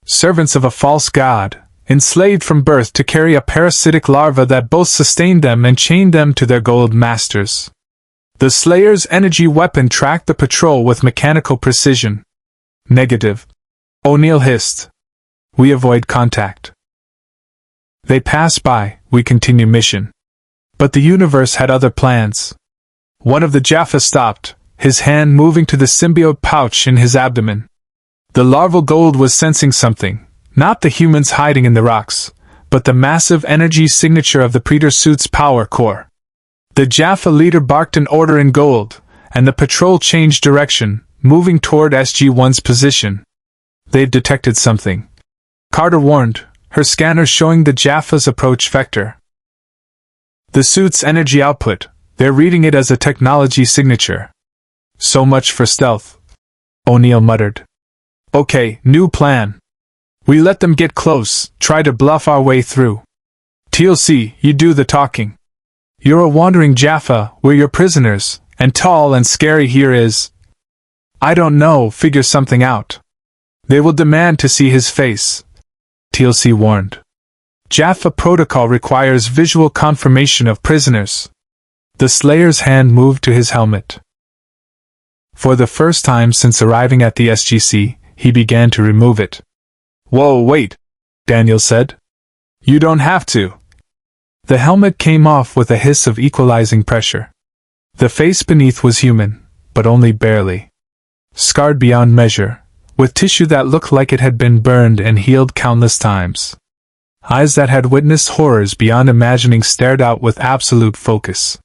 Servants of a false god, enslaved from birth to carry a parasitic larva that both sustained them and chained them to their Goa'uld masters. The Slayer's energy weapon tracked the patrol with mechanical precision. "Negative," O'Neill hissed. "We avoid contact. They pass by, we continue mission." But the universe had other plans. One of the Jaffa stopped, his hand moving to the symbiote pouch in his abdomen. The larval Goa'uld was sensing something, not the humans hiding in the rocks, but the massive energy signature of the Predator suit's power core. The Jaffa leader barked an order in Goa'uld, and the patrol changed direction, moving toward SG-1's position. They've detected something, Carter warned, her scanner showing the Jaffa's approach vector. The suit's energy output, they're reading it as a technology signature. So much for stealth, O'Neill muttered. Okay, new plan. We let them get close, try to bluff our way through. Teal'c, you do the talking. You're a wandering Jaffa, we're your prisoners, and tall and scary here is. I don't know, figure something out. They will demand to see his face, Teal'c warned. Jaffa protocol requires visual confirmation of prisoners. The Slayer's hand moved to his helmet. For the first time since arriving at the SGC, he began to remove it. Whoa, wait, Daniel said. You don't have to. The helmet came off with a hiss of equalizing pressure. The face beneath was human, but only barely. Scarred beyond measure, with tissue that looked like it had been burned and healed countless times. Eyes that had witnessed horrors beyond imagining stared out with absolute focus.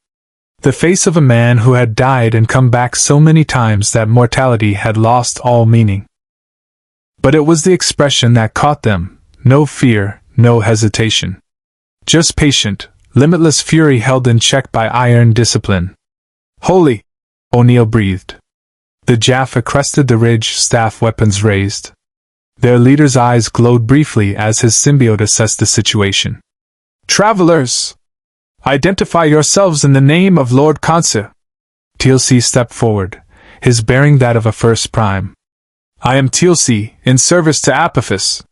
The face of a man who had died and come back so many times that mortality had lost all meaning. But it was the expression that caught them, no fear, no hesitation. Just patient, limitless fury held in check by iron discipline. Holy! O'Neill breathed. The Jaffa crested the ridge, staff weapons raised. Their leader's eyes glowed briefly as his symbiote assessed the situation. Travelers! Identify yourselves in the name of Lord Khonsa. Teal'c stepped forward, his bearing that of a first prime. I am Teal'c, in service to Apophis.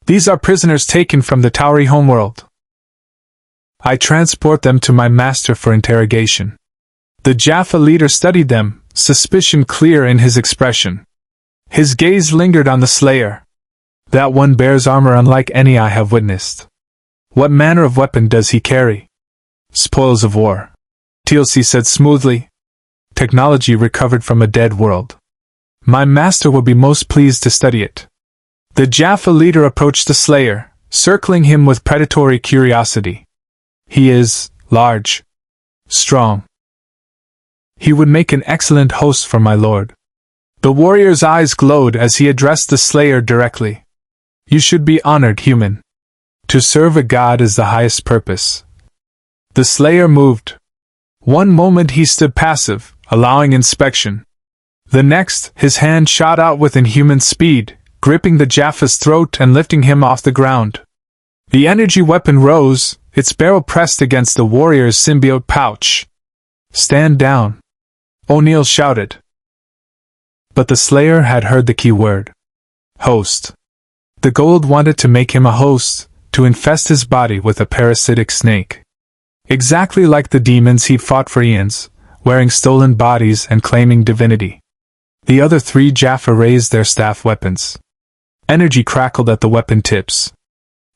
These are prisoners taken from the Tauri homeworld. I transport them to my master for interrogation. The Jaffa leader studied them, suspicion clear in his expression. His gaze lingered on the Slayer. That one bears armor unlike any I have witnessed. What manner of weapon does he carry? Spoils of war, Teal'c said smoothly. Technology recovered from a dead world. My master will be most pleased to study it. The Jaffa leader approached the Slayer, circling him with predatory curiosity. He is large, strong. He would make an excellent host for my lord. The warrior's eyes glowed as he addressed the Slayer directly. You should be honored, human. To serve a god is the highest purpose. The Slayer moved. One moment he stood passive, allowing inspection. The next, his hand shot out with inhuman speed, gripping the Jaffa's throat and lifting him off the ground. The energy weapon rose, its barrel pressed against the warrior's symbiote pouch. Stand down, O'Neill shouted. But the Slayer had heard the key word. Host. The Goa'uld wanted to make him a host, to infest his body with a parasitic snake. Exactly like the demons he'd fought for eons, wearing stolen bodies and claiming divinity. The other three Jaffa raised their staff weapons. Energy crackled at the weapon tips.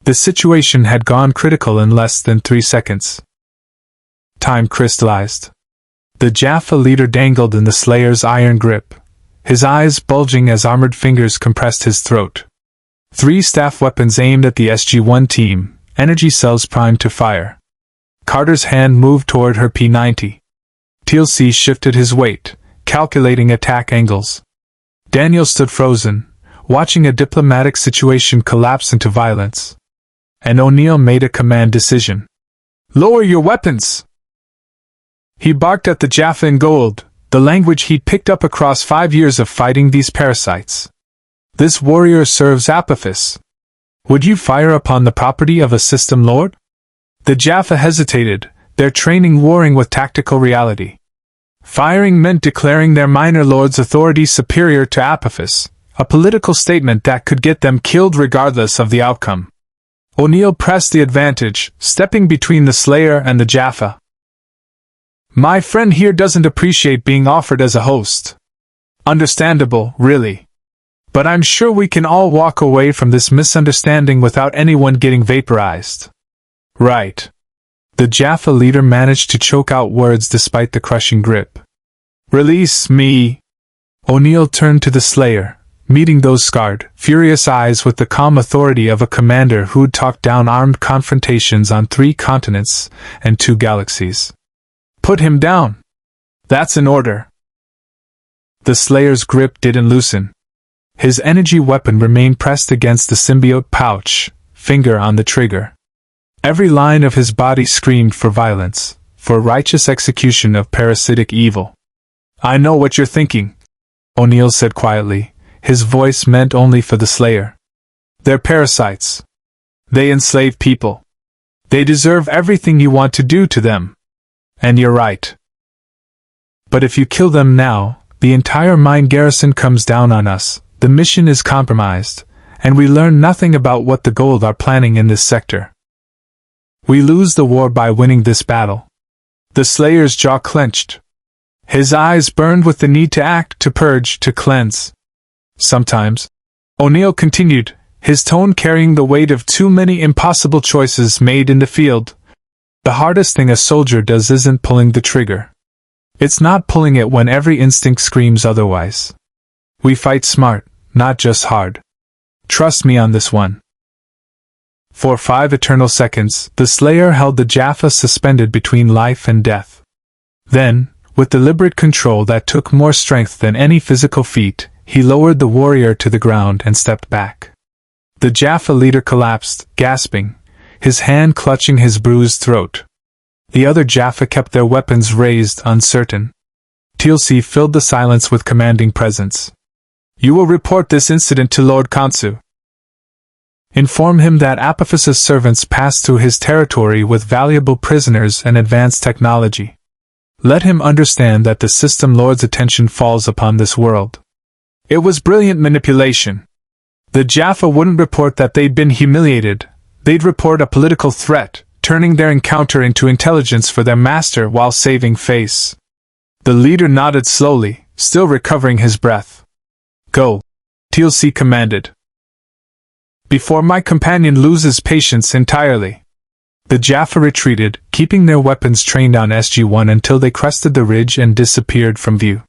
The situation had gone critical in less than 3 seconds. Time crystallized. The Jaffa leader dangled in the Slayer's iron grip, his eyes bulging as armored fingers compressed his throat. 3 staff weapons aimed at the SG-1 team, energy cells primed to fire. Carter's hand moved toward her P-90. Teal'c shifted his weight, calculating attack angles. Daniel stood frozen, watching a diplomatic situation collapse into violence. And O'Neill made a command decision. Lower your weapons! He barked at the Jaffa in Goa'uld, the language he'd picked up across 5 years of fighting these parasites. This warrior serves Apophis. Would you fire upon the property of a system lord? The Jaffa hesitated, their training warring with tactical reality. Firing meant declaring their minor lord's authority superior to Apophis, a political statement that could get them killed regardless of the outcome. O'Neill pressed the advantage, stepping between the Slayer and the Jaffa. My friend here doesn't appreciate being offered as a host. Understandable, really. But I'm sure we can all walk away from this misunderstanding without anyone getting vaporized. Right. The Jaffa leader managed to choke out words despite the crushing grip. Release me. O'Neill turned to the Slayer, meeting those scarred, furious eyes with the calm authority of a commander who'd talked down armed confrontations on 3 continents and 2 galaxies. "Put him down! That's an order!" The Slayer's grip didn't loosen. His energy weapon remained pressed against the symbiote pouch, finger on the trigger. Every line of his body screamed for violence, for righteous execution of parasitic evil. "I know what you're thinking," O'Neill said quietly, his voice meant only for the Slayer. "They're parasites. They enslave people. They deserve everything you want to do to them. And you're right. But if you kill them now, the entire mine garrison comes down on us, the mission is compromised, and we learn nothing about what the Goa'uld are planning in this sector. We lose the war by winning this battle." The Slayer's jaw clenched. His eyes burned with the need to act, to purge, to cleanse. "Sometimes," O'Neill continued, his tone carrying the weight of too many impossible choices made in the field, "the hardest thing a soldier does isn't pulling the trigger. It's not pulling it when every instinct screams otherwise. We fight smart, not just hard. Trust me on this one." For 5 eternal seconds, the Slayer held the Jaffa suspended between life and death. Then, with deliberate control that took more strength than any physical feat, he lowered the warrior to the ground and stepped back. The Jaffa leader collapsed, gasping, his hand clutching his bruised throat. The other Jaffa kept their weapons raised, uncertain. Teal'c filled the silence with commanding presence. "You will report this incident to Lord Khonsu. Inform him that Apophyse's servants passed through his territory with valuable prisoners and advanced technology. Let him understand that the System Lord's attention falls upon this world. It was brilliant manipulation. The Jaffa wouldn't report that they'd been humiliated, they'd report a political threat, turning their encounter into intelligence for their master while saving face." The leader nodded slowly, still recovering his breath. "Go," Teal'c commanded. "Before my companion loses patience entirely." The Jaffa retreated, keeping their weapons trained on SG-1 until they crested the ridge and disappeared from view.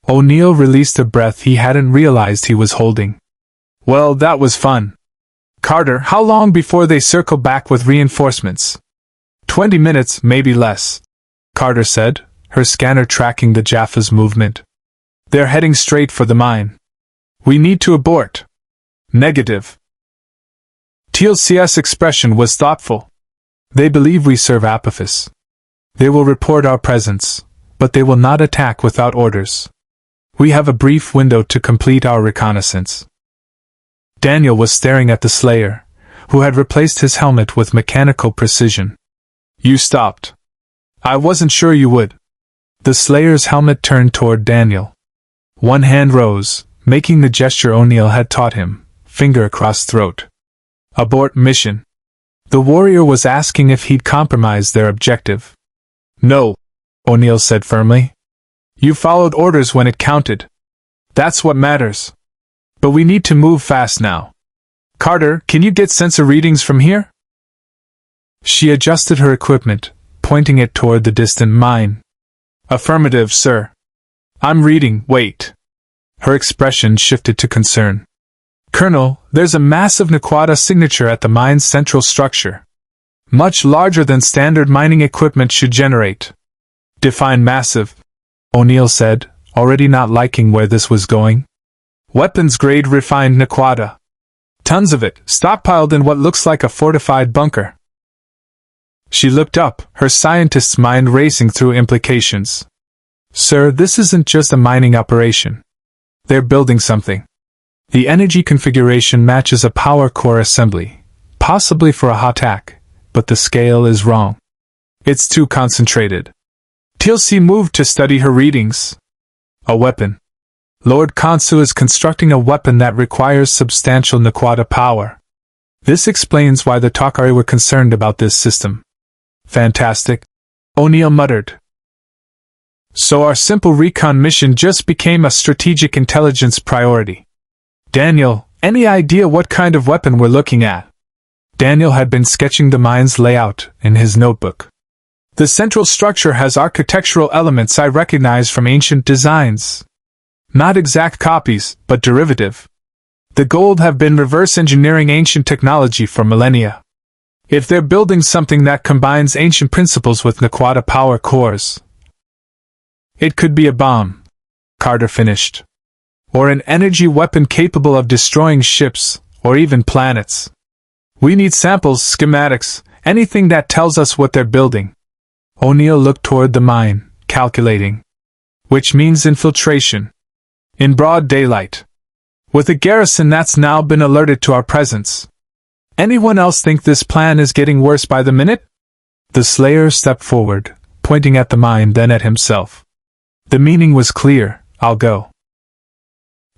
O'Neill released a breath he hadn't realized he was holding. "Well, that was fun. Carter, how long before they circle back with reinforcements?" 20 minutes, maybe less," Carter said, her scanner tracking the Jaffa's movement. "They're heading straight for the mine. We need to abort." "Negative." Teal'c's expression was thoughtful. "They believe we serve Apophis. They will report our presence, but they will not attack without orders. We have a brief window to complete our reconnaissance." Daniel was staring at the Slayer, who had replaced his helmet with mechanical precision. "You stopped. I wasn't sure you would." The Slayer's helmet turned toward Daniel. One hand rose, making the gesture O'Neill had taught him, finger across throat. "Abort mission." The warrior was asking if he'd compromised their objective. "No," O'Neill said firmly. "You followed orders when it counted. That's what matters. But we need to move fast now. Carter, can you get sensor readings from here?" She adjusted her equipment, pointing it toward the distant mine. "Affirmative, sir. I'm reading, wait." Her expression shifted to concern. "Colonel, there's a massive Naquadah signature at the mine's central structure. Much larger than standard mining equipment should generate." "Define massive," O'Neill said, already not liking where this was going. "Weapons-grade refined Naquadah. Tons of it, stockpiled in what looks like a fortified bunker." She looked up, her scientist's mind racing through implications. "Sir, this isn't just a mining operation. They're building something. The energy configuration matches a power core assembly, possibly for a HATAC, but the scale is wrong. It's too concentrated." Teal'c moved to study her readings. "A weapon. Lord Khonsu is constructing a weapon that requires substantial Naquadah power. This explains why the Takari were concerned about this system." "Fantastic," O'Neill muttered. "So our simple recon mission just became a strategic intelligence priority. Daniel, any idea what kind of weapon we're looking at?" Daniel had been sketching the mine's layout in his notebook. "The central structure has architectural elements I recognize from ancient designs. Not exact copies, but derivative. The Goa'uld have been reverse engineering ancient technology for millennia. If they're building something that combines ancient principles with Naquadah power cores, it could be a bomb, Carter finished. Or an energy weapon capable of destroying ships, or even planets. We need samples, schematics, anything that tells us what they're building. O'Neill looked toward the mine, calculating. Which means infiltration. In broad daylight. With a garrison that's now been alerted to our presence. Anyone else think this plan is getting worse by the minute? The Slayer stepped forward, pointing at the mine then at himself. The meaning was clear, I'll go.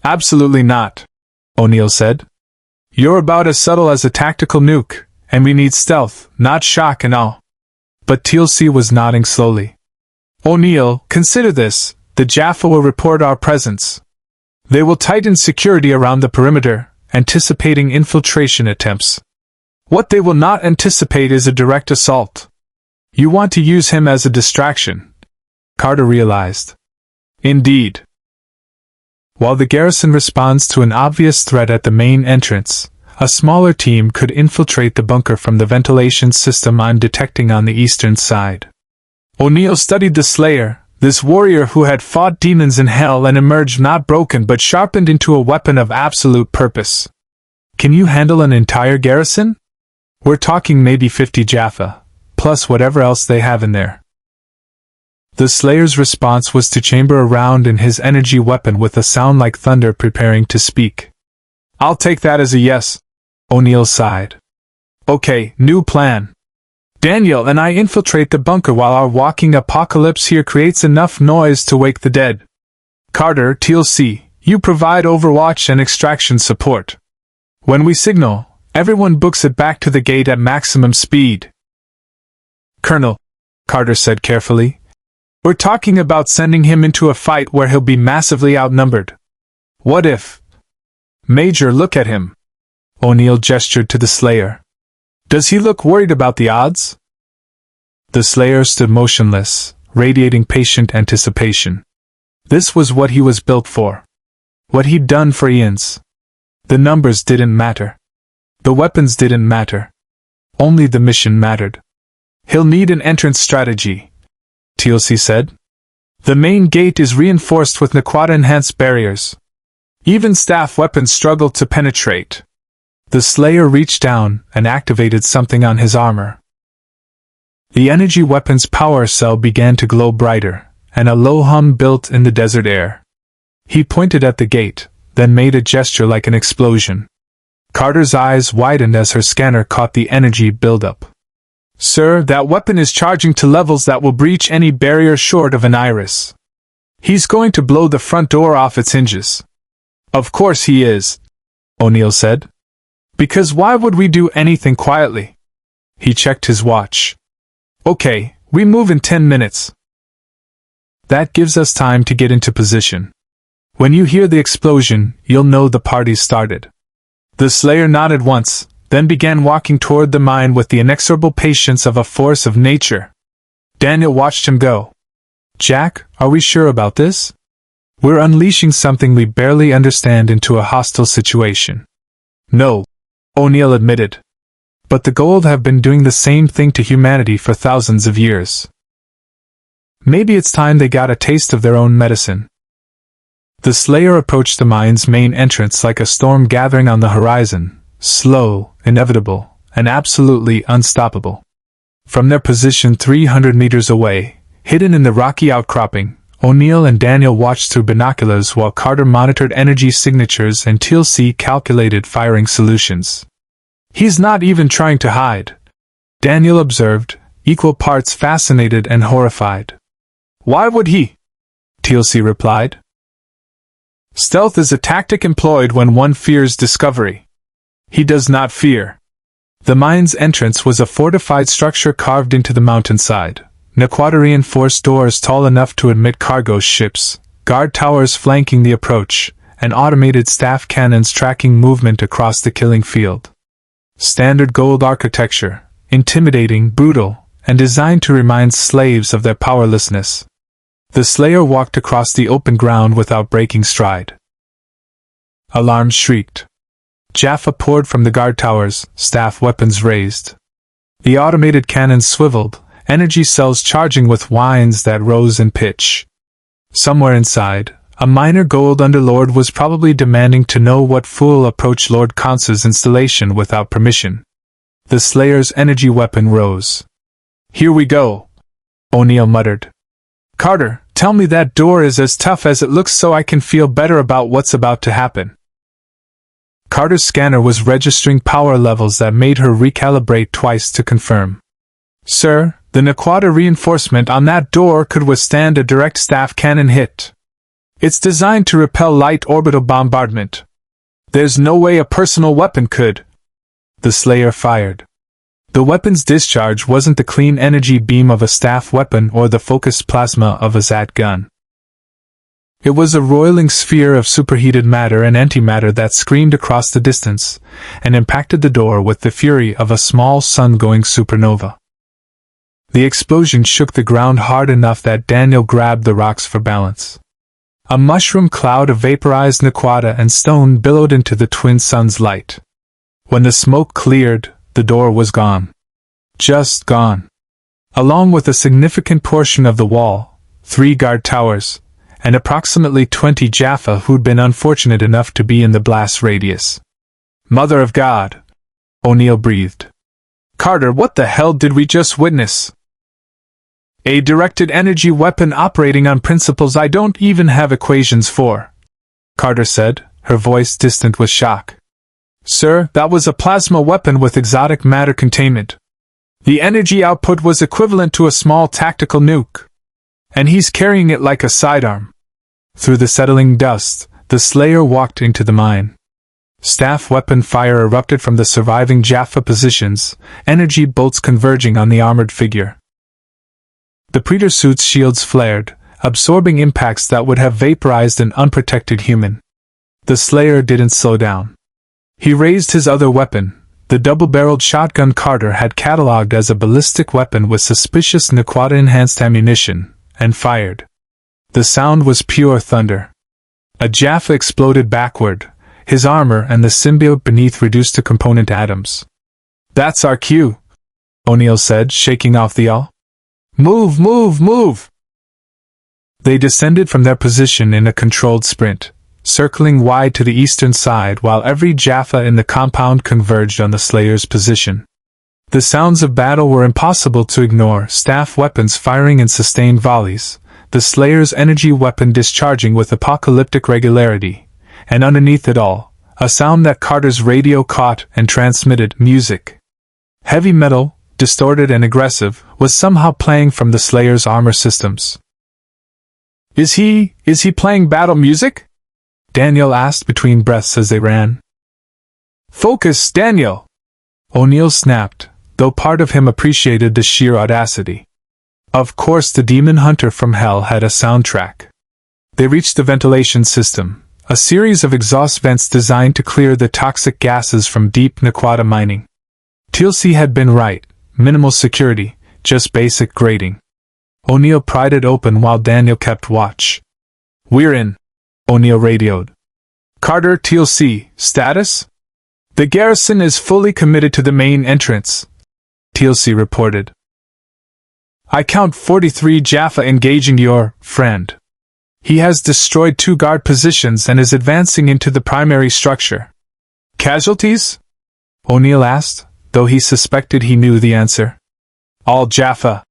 Absolutely not, O'Neill said. You're about as subtle as a tactical nuke, and we need stealth, not shock and awe. But Teal'c was nodding slowly. O'Neill, consider this, the Jaffa will report our presence. They will tighten security around the perimeter, anticipating infiltration attempts. What they will not anticipate is a direct assault. You want to use him as a distraction, Carter realized. Indeed. While the garrison responds to an obvious threat at the main entrance, a smaller team could infiltrate the bunker from the ventilation system I'm detecting on the eastern side. O'Neill studied the Slayer, this warrior who had fought demons in hell and emerged not broken but sharpened into a weapon of absolute purpose. Can you handle an entire garrison? We're talking maybe 50 Jaffa, plus whatever else they have in there. The Slayer's response was to chamber a round in his energy weapon with a sound like thunder preparing to speak. I'll take that as a yes, O'Neill sighed. Okay, new plan. Daniel and I infiltrate the bunker while our walking apocalypse here creates enough noise to wake the dead. Carter, Teal'c, you provide overwatch and extraction support. When we signal, everyone books it back to the gate at maximum speed. Colonel, Carter said carefully, we're talking about sending him into a fight where he'll be massively outnumbered. What if? Major, look at him. O'Neill gestured to the Slayer. Does he look worried about the odds? The Slayer stood motionless, radiating patient anticipation. This was what he was built for. What he'd done for eons. The numbers didn't matter. The weapons didn't matter. Only the mission mattered. He'll need an entrance strategy, Teal'c said. The main gate is reinforced with Naquadah-enhanced barriers. Even staff weapons struggle to penetrate. The Slayer reached down and activated something on his armor. The energy weapon's power cell began to glow brighter, and a low hum built in the desert air. He pointed at the gate, then made a gesture like an explosion. Carter's eyes widened as her scanner caught the energy buildup. Sir, that weapon is charging to levels that will breach any barrier short of an iris. He's going to blow the front door off its hinges. Of course he is, O'Neill said. Because why would we do anything quietly? He checked his watch. Okay, we move in 10 minutes. That gives us time to get into position. When you hear the explosion, you'll know the party's started. The Slayer nodded once, then began walking toward the mine with the inexorable patience of a force of nature. Daniel watched him go. Jack, are we sure about this? We're unleashing something we barely understand into a hostile situation. No, O'Neill admitted. But the Goa'uld have been doing the same thing to humanity for thousands of years. Maybe it's time they got a taste of their own medicine. The Slayer approached the mine's main entrance like a storm gathering on the horizon, slow, inevitable, and absolutely unstoppable. From their position 300 meters away, hidden in the rocky outcropping, O'Neill and Daniel watched through binoculars while Carter monitored energy signatures and Teal'c calculated firing solutions. He's not even trying to hide, Daniel observed, equal parts fascinated and horrified. Why would he? Teal'c replied. Stealth is a tactic employed when one fears discovery. He does not fear. The mine's entrance was a fortified structure carved into the mountainside. Naquadah-reinforced doors tall enough to admit cargo ships, guard towers flanking the approach, and automated staff cannons tracking movement across the killing field. Standard Goa'uld architecture, intimidating, brutal, and designed to remind slaves of their powerlessness. The Slayer walked across the open ground without breaking stride. Alarms shrieked. Jaffa poured from the guard towers, staff weapons raised. The automated cannons swiveled, energy cells charging with whines that rose in pitch. Somewhere inside, a minor Goa'uld underlord was probably demanding to know what fool approached Lord Conce's installation without permission. The Slayer's energy weapon rose. "Here we go," O'Neill muttered. "Carter, tell me that door is as tough as it looks so I can feel better about what's about to happen." Carter's scanner was registering power levels that made her recalibrate twice to confirm. "Sir, the Naquata reinforcement on that door could withstand a direct staff cannon hit. It's designed to repel light orbital bombardment. There's no way a personal weapon could." The Slayer fired. The weapon's discharge wasn't the clean energy beam of a staff weapon or the focused plasma of a Zat gun. It was a roiling sphere of superheated matter and antimatter that screamed across the distance, and impacted the door with the fury of a small sun-going supernova. The explosion shook the ground hard enough that Daniel grabbed the rocks for balance. A mushroom cloud of vaporized Naquata and stone billowed into the twin suns' light. When the smoke cleared, the door was gone. Just gone. Along with a significant portion of the wall, 3 guard towers, and approximately 20 Jaffa who'd been unfortunate enough to be in the blast radius. "Mother of God!" O'Neill breathed. "Carter, what the hell did we just witness?" "A directed energy weapon operating on principles I don't even have equations for," Carter said, her voice distant with shock. "Sir, that was a plasma weapon with exotic matter containment. The energy output was equivalent to a small tactical nuke. And he's carrying it like a sidearm." Through the settling dust, the Slayer walked into the mine. Staff weapon fire erupted from the surviving Jaffa positions, energy bolts converging on the armored figure. The Predator suit's shields flared, absorbing impacts that would have vaporized an unprotected human. The Slayer didn't slow down. He raised his other weapon, the double-barreled shotgun Carter had catalogued as a ballistic weapon with suspicious Naquata-enhanced ammunition, and fired. The sound was pure thunder. A Jaffa exploded backward, his armor and the symbiote beneath reduced to component atoms. "That's our cue," O'Neill said, shaking off the all. "Move, move, move!" They descended from their position in a controlled sprint, circling wide to the eastern side while every Jaffa in the compound converged on the Slayer's position. The sounds of battle were impossible to ignore, staff weapons firing in sustained volleys, the Slayer's energy weapon discharging with apocalyptic regularity, and underneath it all, a sound that Carter's radio caught and transmitted: music. Heavy metal, distorted and aggressive, was somehow playing from the Slayer's armor systems. Is he playing battle music?" Daniel asked between breaths as they ran. "Focus, Daniel!" O'Neill snapped, though part of him appreciated the sheer audacity. Of course the demon hunter from hell had a soundtrack. They reached the ventilation system, a series of exhaust vents designed to clear the toxic gases from deep Naquata mining. Teal'c had been right, minimal security, just basic grading. O'Neill pried it open while Daniel kept watch. "We're in," O'Neill radioed. "Carter, Teal'c, status?" "The garrison is fully committed to the main entrance," Teal'c reported. "I count 43 Jaffa engaging your friend. He has destroyed 2 guard positions and is advancing into the primary structure." "Casualties?" O'Neill asked, though he suspected he knew the answer. "All Jaffa,"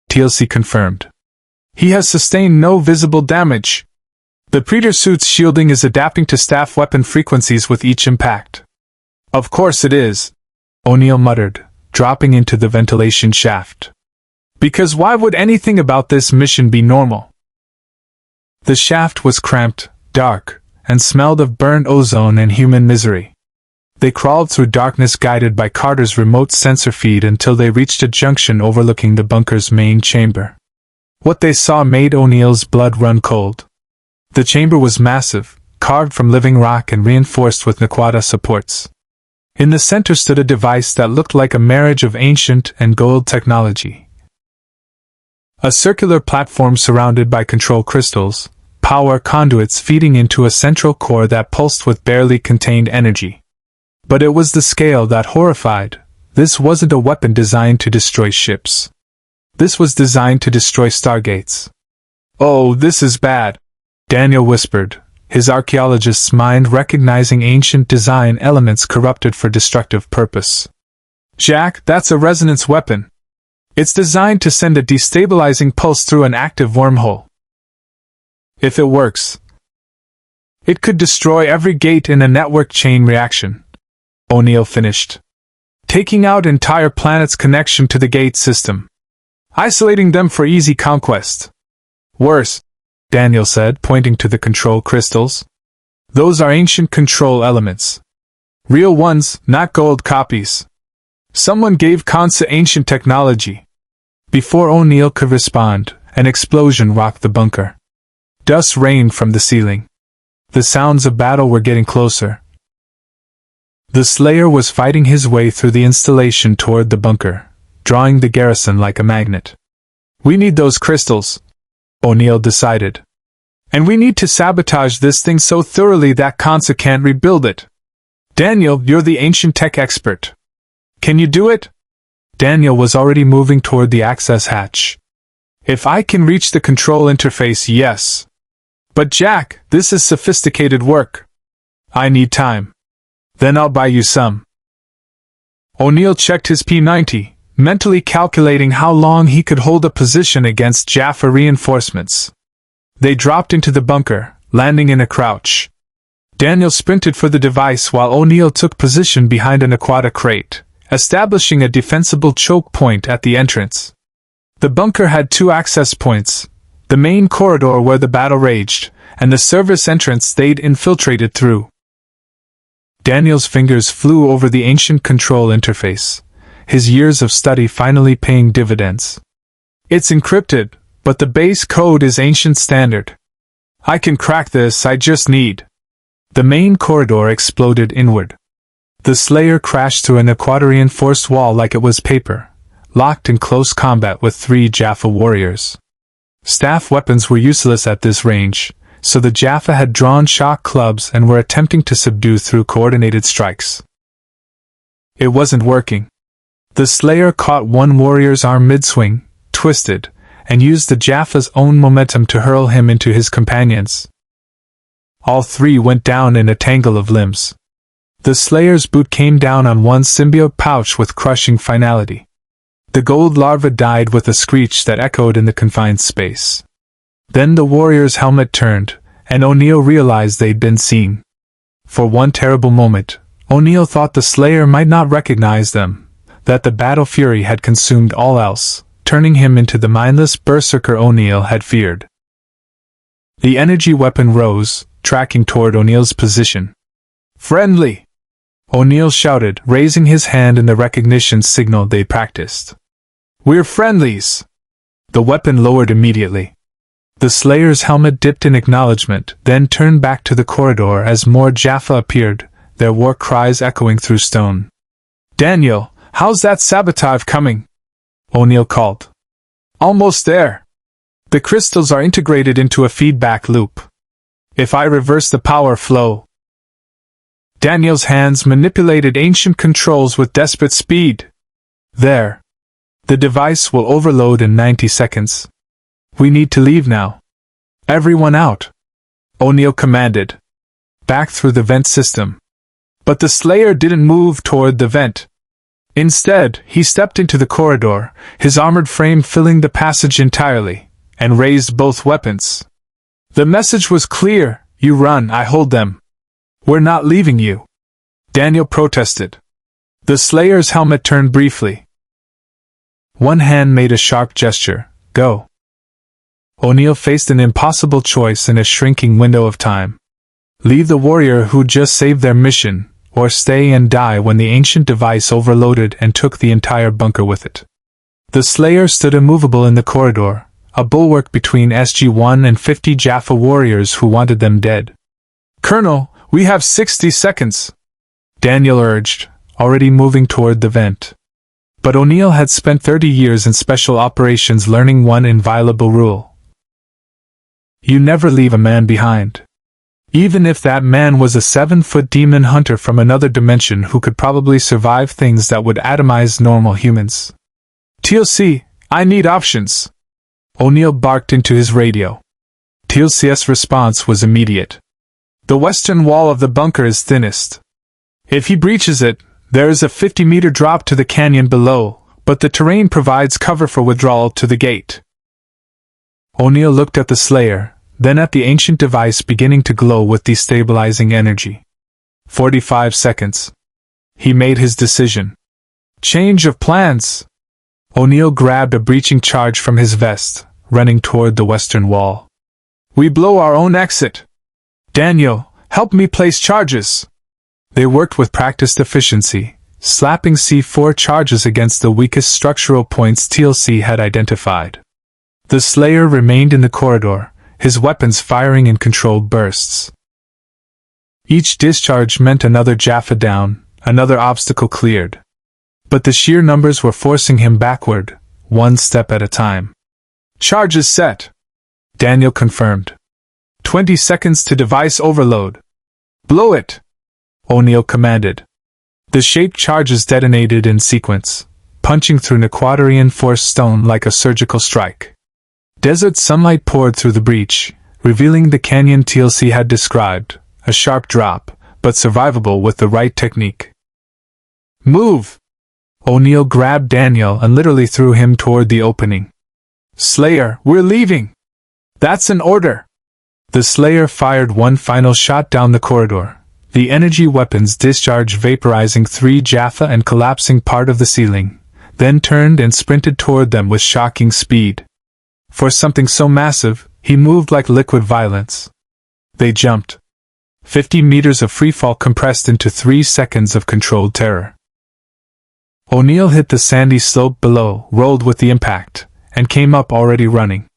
Teal'c confirmed. "He has sustained no visible damage. The Predator suit's shielding is adapting to staff weapon frequencies with each impact." "Of course it is," O'Neill muttered, dropping into the ventilation shaft. "Because why would anything about this mission be normal?" The shaft was cramped, dark, and smelled of burned ozone and human misery. They crawled through darkness guided by Carter's remote sensor feed until they reached a junction overlooking the bunker's main chamber. What they saw made O'Neill's blood run cold. The chamber was massive, carved from living rock and reinforced with Naquata supports. In the center stood a device that looked like a marriage of ancient and Goa'uld technology. A circular platform surrounded by control crystals, power conduits feeding into a central core that pulsed with barely contained energy. But it was the scale that horrified. This wasn't a weapon designed to destroy ships. This was designed to destroy Stargates. "Oh, this is bad," Daniel whispered, his archaeologist's mind recognizing ancient design elements corrupted for destructive purpose. "Jack, that's a resonance weapon. It's designed to send a destabilizing pulse through an active wormhole. If it works, it could destroy every gate in a network chain reaction," O'Neill finished, "taking out entire planets' connection to the gate system, isolating them for easy conquest. Worse," Daniel said, pointing to the control crystals. "Those are ancient control elements. Real ones, not Goa'uld copies. Someone gave Kansa ancient technology." Before O'Neill could respond, an explosion rocked the bunker. Dust rained from the ceiling. The sounds of battle were getting closer. The Slayer was fighting his way through the installation toward the bunker, drawing the garrison like a magnet. "We need those crystals," O'Neill decided. "And we need to sabotage this thing so thoroughly that Kansa can't rebuild it. Daniel, you're the ancient tech expert. Can you do it?" Daniel was already moving toward the access hatch. "If I can reach the control interface, yes. But Jack, this is sophisticated work. I need time. Then I'll buy you some." O'Neill checked his P90, mentally calculating how long he could hold a position against Jaffa reinforcements. They dropped into the bunker, landing in a crouch. Daniel sprinted for the device while O'Neill took position behind an aquatic crate, establishing a defensible choke point at the entrance. The bunker had two access points, the main corridor where the battle raged, and the service entrance they'd infiltrated through. Daniel's fingers flew over the ancient control interface, his years of study finally paying dividends. "It's encrypted, but the base code is ancient standard. I can crack this, I just need." The main corridor exploded inward. The Slayer crashed through an aquatic-reinforced wall like it was paper, locked in close combat with 3 Jaffa warriors. Staff weapons were useless at this range, so the Jaffa had drawn shock clubs and were attempting to subdue through coordinated strikes. It wasn't working. The Slayer caught one warrior's arm mid-swing, twisted, and used the Jaffa's own momentum to hurl him into his companions. All 3 went down in a tangle of limbs. The Slayer's boot came down on one symbiote pouch with crushing finality. The Goa'uld larva died with a screech that echoed in the confined space. Then the warrior's helmet turned, and O'Neill realized they'd been seen. For one terrible moment, O'Neill thought the Slayer might not recognize them, that the battle fury had consumed all else, turning him into the mindless berserker O'Neill had feared. The energy weapon rose, tracking toward O'Neill's position. "Friendly!" O'Neill shouted, raising his hand in the recognition signal they practiced. "We're friendlies!" The weapon lowered immediately. The Slayer's helmet dipped in acknowledgement, then turned back to the corridor as more Jaffa appeared, their war cries echoing through stone. "Daniel, how's that sabotage coming?" O'Neill called. "Almost there. The crystals are integrated into a feedback loop. If I reverse the power flow..." Daniel's hands manipulated ancient controls with desperate speed. "There. The device will overload in 90 seconds. We need to leave now. Everyone out," O'Neill commanded. "Back through the vent system." But the Slayer didn't move toward the vent. Instead, he stepped into the corridor, his armored frame filling the passage entirely, and raised both weapons. The message was clear: "You run, I hold them. We're not leaving you." Daniel protested. The Slayer's helmet turned briefly. One hand made a sharp gesture. "Go." O'Neill faced an impossible choice in a shrinking window of time. Leave the warrior who'd just saved their mission, or stay and die when the ancient device overloaded and took the entire bunker with it. The Slayer stood immovable in the corridor, a bulwark between SG-1 and 50 Jaffa warriors who wanted them dead. "Colonel, we have 60 seconds," Daniel urged, already moving toward the vent. But O'Neill had spent 30 years in special operations learning one inviolable rule. You never leave a man behind. Even if that man was a 7-foot demon hunter from another dimension who could probably survive things that would atomize normal humans. Teal'c, I need options. O'Neill barked into his radio. Teal'c's response was immediate. The western wall of the bunker is thinnest. If he breaches it, there is a 50-meter drop to the canyon below, but the terrain provides cover for withdrawal to the gate. O'Neill looked at the Slayer, then at the ancient device beginning to glow with destabilizing energy. 45 seconds. He made his decision. Change of plans. O'Neill grabbed a breaching charge from his vest, running toward the western wall. We blow our own exit. Daniel, help me place charges. They worked with practiced efficiency, slapping C4 charges against the weakest structural points Teal'c had identified. The Slayer remained in the corridor, his weapons firing in controlled bursts. Each discharge meant another Jaffa down, another obstacle cleared. But the sheer numbers were forcing him backward, one step at a time. Charges set. Daniel confirmed. 20 seconds to device overload. Blow it, O'Neill commanded. The shaped charges detonated in sequence, punching through Nequadarian force stone like a surgical strike. Desert sunlight poured through the breach, revealing the canyon Teal'c had described, a sharp drop, but survivable with the right technique. Move! O'Neill grabbed Daniel and literally threw him toward the opening. Slayer, we're leaving! That's an order! The Slayer fired one final shot down the corridor, the energy weapon's discharge vaporizing 3 Jaffa and collapsing part of the ceiling, then turned and sprinted toward them with shocking speed. For something so massive, he moved like liquid violence. They jumped. 50 meters of freefall compressed into 3 seconds of controlled terror. O'Neill hit the sandy slope below, rolled with the impact, and came up already running.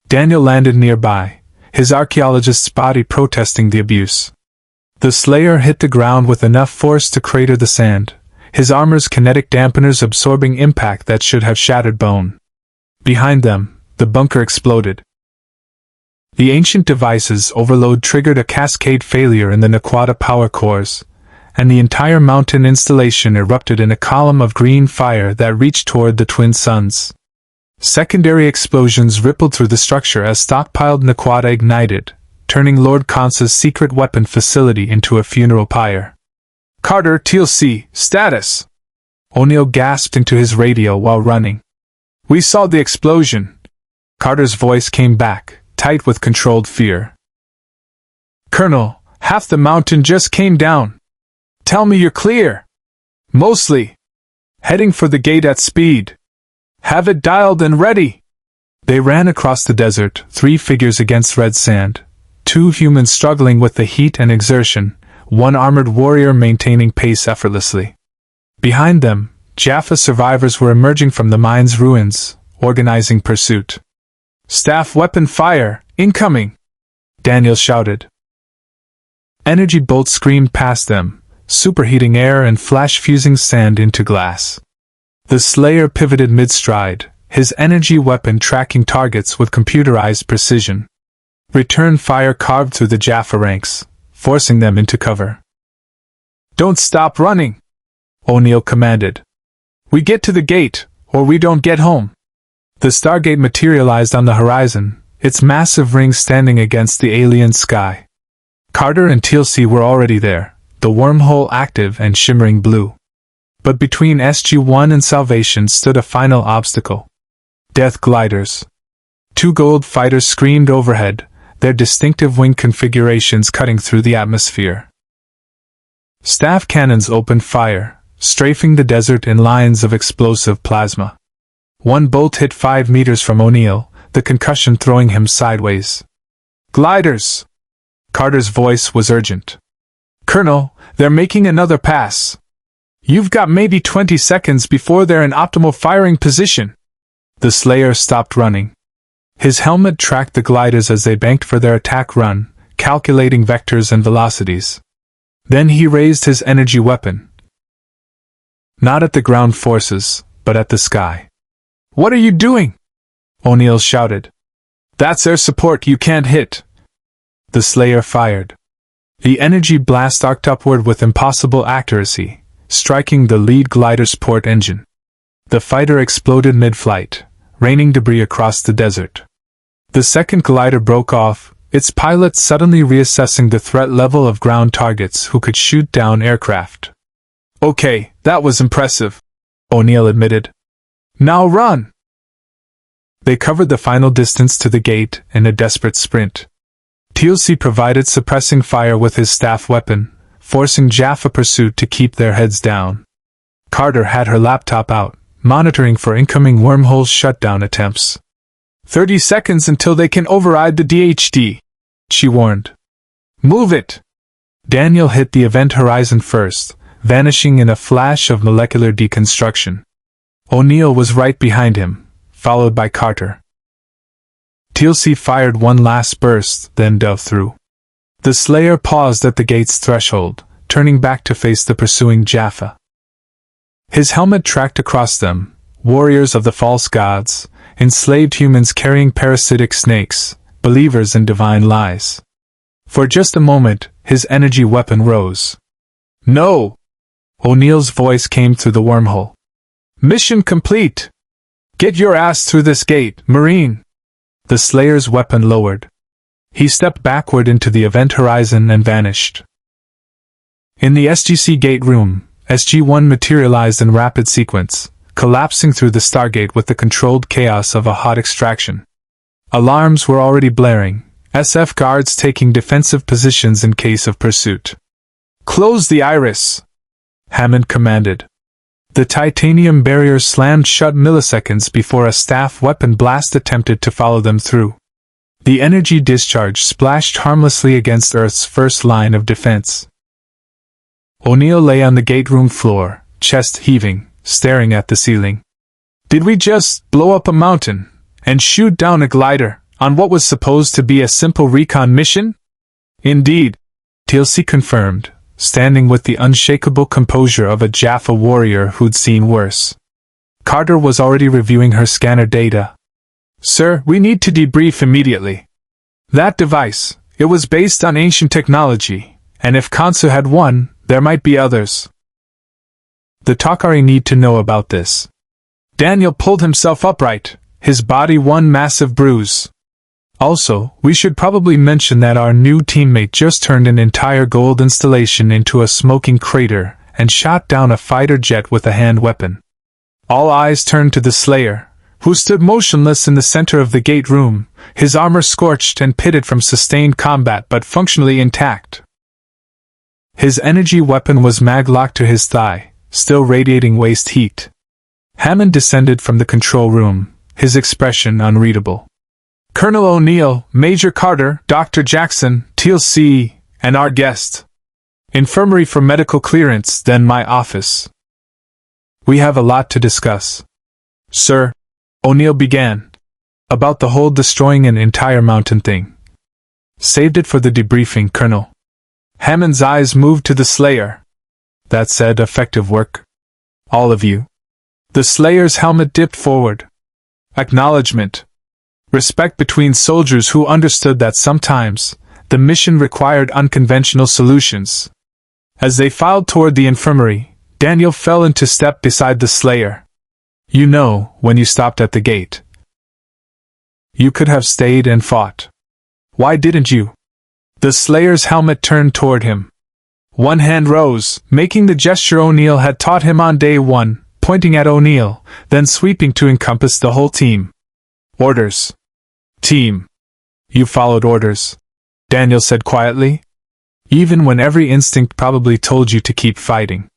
Daniel landed nearby, his archaeologist's body protesting the abuse. The Slayer hit the ground with enough force to crater the sand, his armor's kinetic dampeners absorbing impact that should have shattered bone. Behind them, the bunker exploded. The ancient device's overload triggered a cascade failure in the Nequada power cores, and the entire mountain installation erupted in a column of green fire that reached toward the twin suns. Secondary explosions rippled through the structure as stockpiled Nequada ignited, turning Lord Kansa's secret weapon facility into a funeral pyre. Carter, Teal'c, status! O'Neill gasped into his radio while running. We saw the explosion. Carter's voice came back, tight with controlled fear. Colonel, half the mountain just came down. Tell me you're clear. Mostly. Heading for the gate at speed. Have it dialed and ready. They ran across the desert, 3 figures against red sand, 2 humans struggling with the heat and exertion, 1 armored warrior maintaining pace effortlessly. Behind them, Jaffa survivors were emerging from the mine's ruins, organizing pursuit. Staff weapon fire, incoming! Daniel shouted. Energy bolts screamed past them, superheating air and flash-fusing sand into glass. The Slayer pivoted mid-stride, his energy weapon tracking targets with computerized precision. Return fire carved through the Jaffa ranks, forcing them into cover. Don't stop running! O'Neill commanded. We get to the gate, or we don't get home. The Stargate materialized on the horizon, its massive ring standing against the alien sky. Carter and Teal'c were already there, the wormhole active and shimmering blue. But between SG-1 and salvation stood a final obstacle. Death gliders. 2 Goa'uld fighters screamed overhead, their distinctive wing configurations cutting through the atmosphere. Staff cannons opened fire, strafing the desert in lines of explosive plasma. 1 bolt hit 5 meters from O'Neill, the concussion throwing him sideways. Gliders! Carter's voice was urgent. Colonel, they're making another pass. You've got maybe 20 seconds before they're in optimal firing position. The Slayer stopped running. His helmet tracked the gliders as they banked for their attack run, calculating vectors and velocities. Then he raised his energy weapon. Not at the ground forces, but at the sky. What are you doing? O'Neill shouted. That's air support you can't hit. The Slayer fired. The energy blast arced upward with impossible accuracy, striking the lead glider's port engine. The fighter exploded mid-flight, raining debris across the desert. The second glider broke off, its pilot suddenly reassessing the threat level of ground targets who could shoot down aircraft. "Okay, that was impressive," O'Neill admitted. "Now run!" They covered the final distance to the gate in a desperate sprint. Teal'c provided suppressing fire with his staff weapon, forcing Jaffa pursuit to keep their heads down. Carter had her laptop out, monitoring for incoming wormhole shutdown attempts. 30 seconds until they can override the DHD, she warned. "Move it!" Daniel hit the event horizon first, vanishing in a flash of molecular deconstruction. O'Neill was right behind him, followed by Carter. Teal'c fired one last burst, then dove through. The Slayer paused at the gate's threshold, turning back to face the pursuing Jaffa. His helmet tracked across them, warriors of the false gods, enslaved humans carrying parasitic snakes, believers in divine lies. For just a moment, his energy weapon rose. "No!" O'Neill's voice came through the wormhole. "Mission complete! Get your ass through this gate, Marine!" The Slayer's weapon lowered. He stepped backward into the event horizon and vanished. In the SGC gate room, SG-1 materialized in rapid sequence, collapsing through the Stargate with the controlled chaos of a hot extraction. Alarms were already blaring, SF guards taking defensive positions in case of pursuit. "Close the iris!" Hammond commanded. The titanium barrier slammed shut milliseconds before a staff weapon blast attempted to follow them through. The energy discharge splashed harmlessly against Earth's first line of defense. O'Neill lay on the gate room floor, chest heaving, staring at the ceiling. Did we just blow up a mountain and shoot down a glider on what was supposed to be a simple recon mission? Indeed, Teal'c confirmed, standing with the unshakable composure of a Jaffa warrior who'd seen worse. Carter was already reviewing her scanner data. "Sir, we need to debrief immediately. That device, it was based on ancient technology, and if Khonsu had one, there might be others. The Takari need to know about this." Daniel pulled himself upright, his body one massive bruise. "Also, we should probably mention that our new teammate just turned an entire Goa'uld installation into a smoking crater and shot down a fighter jet with a hand weapon." All eyes turned to the Slayer, who stood motionless in the center of the gate room, his armor scorched and pitted from sustained combat but functionally intact. His energy weapon was mag-locked to his thigh, still radiating waste heat. Hammond descended from the control room, his expression unreadable. "Colonel O'Neill, Major Carter, Dr. Jackson, Teal'c, and our guest. Infirmary for medical clearance, then my office. We have a lot to discuss." "Sir," O'Neill began, "about the whole destroying an entire mountain thing." "Saved it for the debriefing, Colonel." Hammond's eyes moved to the Slayer. "That said, effective work. All of you." The Slayer's helmet dipped forward. Acknowledgement. Respect between soldiers who understood that sometimes, the mission required unconventional solutions. As they filed toward the infirmary, Daniel fell into step beside the Slayer. "You know, when you stopped at the gate. You could have stayed and fought. Why didn't you?" The Slayer's helmet turned toward him. One hand rose, making the gesture O'Neill had taught him on day one, pointing at O'Neill, then sweeping to encompass the whole team. "Orders. Team. You followed orders," Daniel said quietly. "Even when every instinct probably told you to keep fighting."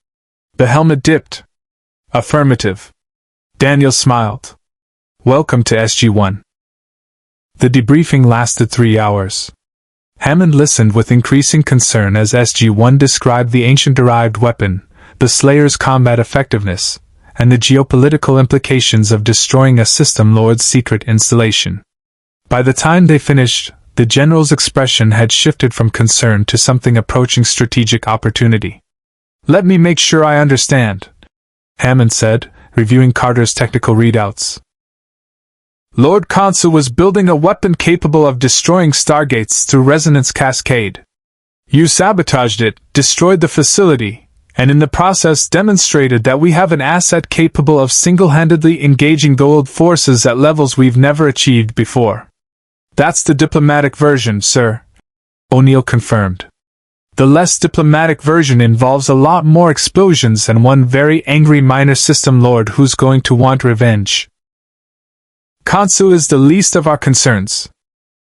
The helmet dipped. "Affirmative." Daniel smiled. "Welcome to SG-1. The debriefing lasted 3 hours. Hammond listened with increasing concern as SG-1 described the ancient-derived weapon, the Slayer's combat effectiveness, and the geopolitical implications of destroying a System Lord's secret installation. By the time they finished, the general's expression had shifted from concern to something approaching strategic opportunity. "Let me make sure I understand," Hammond said, reviewing Carter's technical readouts. "Lord Khonsu was building a weapon capable of destroying stargates through resonance cascade. You sabotaged it, destroyed the facility, and in the process demonstrated that we have an asset capable of single-handedly engaging Goa'uld forces at levels we've never achieved before. That's the diplomatic version, sir, O'Neill confirmed. The less diplomatic version involves a lot more explosions and one very angry minor system lord who's going to want revenge. Khonsu is the least of our concerns.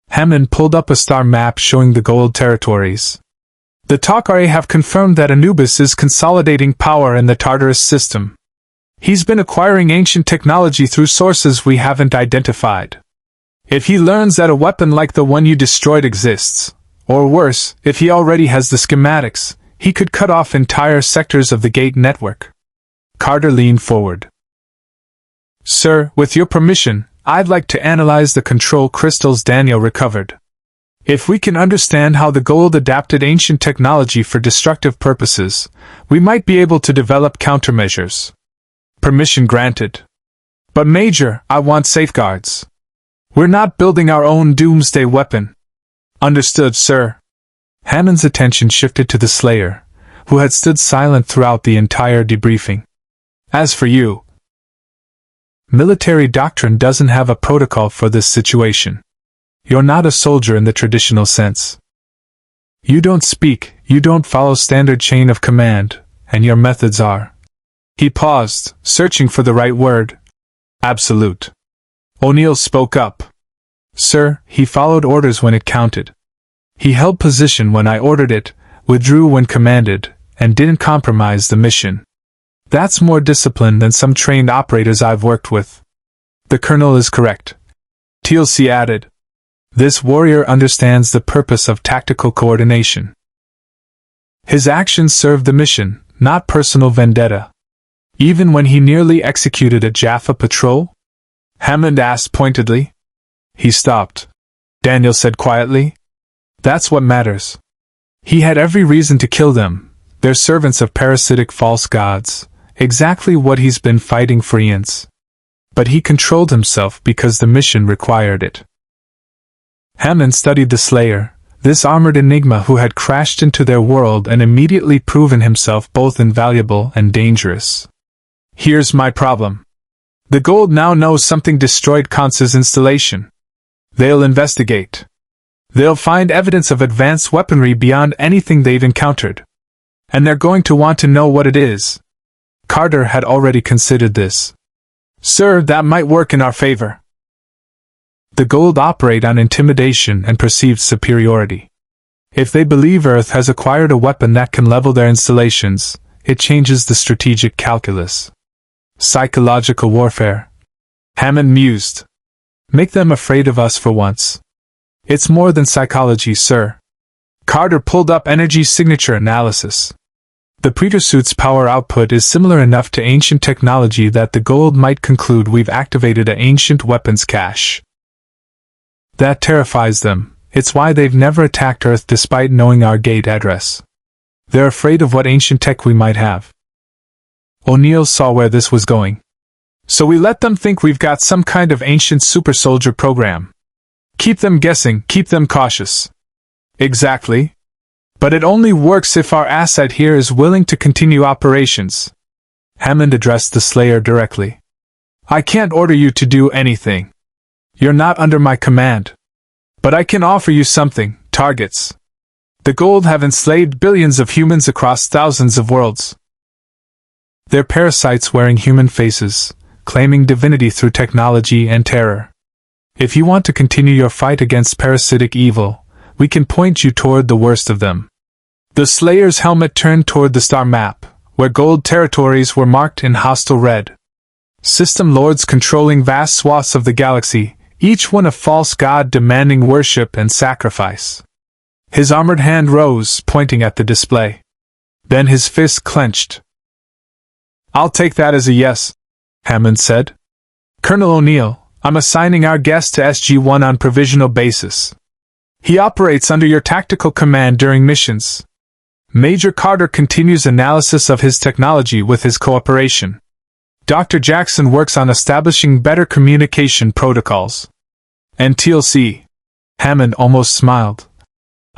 Hammond pulled up a star map showing the Goa'uld territories. The Teal'c have confirmed that Anubis is consolidating power in the Tartarus system. He's been acquiring ancient technology through sources we haven't identified. If he learns that a weapon like the one you destroyed exists, or worse, if he already has the schematics, he could cut off entire sectors of the gate network. Carter leaned forward. Sir, with your permission, I'd like to analyze the control crystals Daniel recovered. If we can understand how the Goa'uld adapted ancient technology for destructive purposes, we might be able to develop countermeasures. Permission granted. But Major, I want safeguards. We're not building our own doomsday weapon. Understood, sir. Hammond's attention shifted to the Slayer, who had stood silent throughout the entire debriefing. As for you, military doctrine doesn't have a protocol for this situation. You're not a soldier in the traditional sense. You don't speak, you don't follow standard chain of command, and your methods are. He paused, searching for the right word. Absolute. O'Neill spoke up. Sir, he followed orders when it counted. He held position when I ordered it, withdrew when commanded, and didn't compromise the mission. That's more discipline than some trained operators I've worked with. The Colonel is correct. Teal'c added. This warrior understands the purpose of tactical coordination. His actions served the mission, not personal vendetta. Even when he nearly executed a Jaffa patrol? Hammond asked pointedly. He stopped. Daniel said quietly. That's what matters. He had every reason to kill them. They're servants of parasitic false gods, exactly what he's been fighting for eons. But he controlled himself because the mission required it. Hammond studied the Slayer, this armored enigma who had crashed into their world and immediately proven himself both invaluable and dangerous. Here's my problem. The Goa'uld now knows something destroyed Khonsu's installation. They'll investigate. They'll find evidence of advanced weaponry beyond anything they've encountered. And they're going to want to know what it is. Carter had already considered this. Sir, that might work in our favor. The Goa'uld operate on intimidation and perceived superiority. If they believe Earth has acquired a weapon that can level their installations, it changes the strategic calculus. Psychological warfare. Hammond mused. Make them afraid of us for once. It's more than psychology, sir. Carter pulled up energy signature analysis. The Pretersuit's power output is similar enough to ancient technology that the Goa'uld might conclude we've activated an ancient weapons cache. That terrifies them. It's why they've never attacked Earth despite knowing our gate address. They're afraid of what ancient tech we might have. O'Neill saw where this was going. So we let them think we've got some kind of ancient super soldier program. Keep them guessing, keep them cautious. Exactly. But it only works if our asset here is willing to continue operations. Hammond addressed the Slayer directly. I can't order you to do anything. You're not under my command. But I can offer you something, targets. The Goa'uld have enslaved billions of humans across thousands of worlds. They're parasites wearing human faces, claiming divinity through technology and terror. If you want to continue your fight against parasitic evil, we can point you toward the worst of them. The Slayer's helmet turned toward the star map, where Goa'uld territories were marked in hostile red. System lords controlling vast swaths of the galaxy, each one a false god demanding worship and sacrifice. His armored hand rose, pointing at the display. Then his fist clenched. I'll take that as a yes, Hammond said. Colonel O'Neill, I'm assigning our guest to SG-1 on provisional basis. He operates under your tactical command during missions. Major Carter continues analysis of his technology with his cooperation. Dr. Jackson works on establishing better communication protocols. And Teal'c. Hammond almost smiled.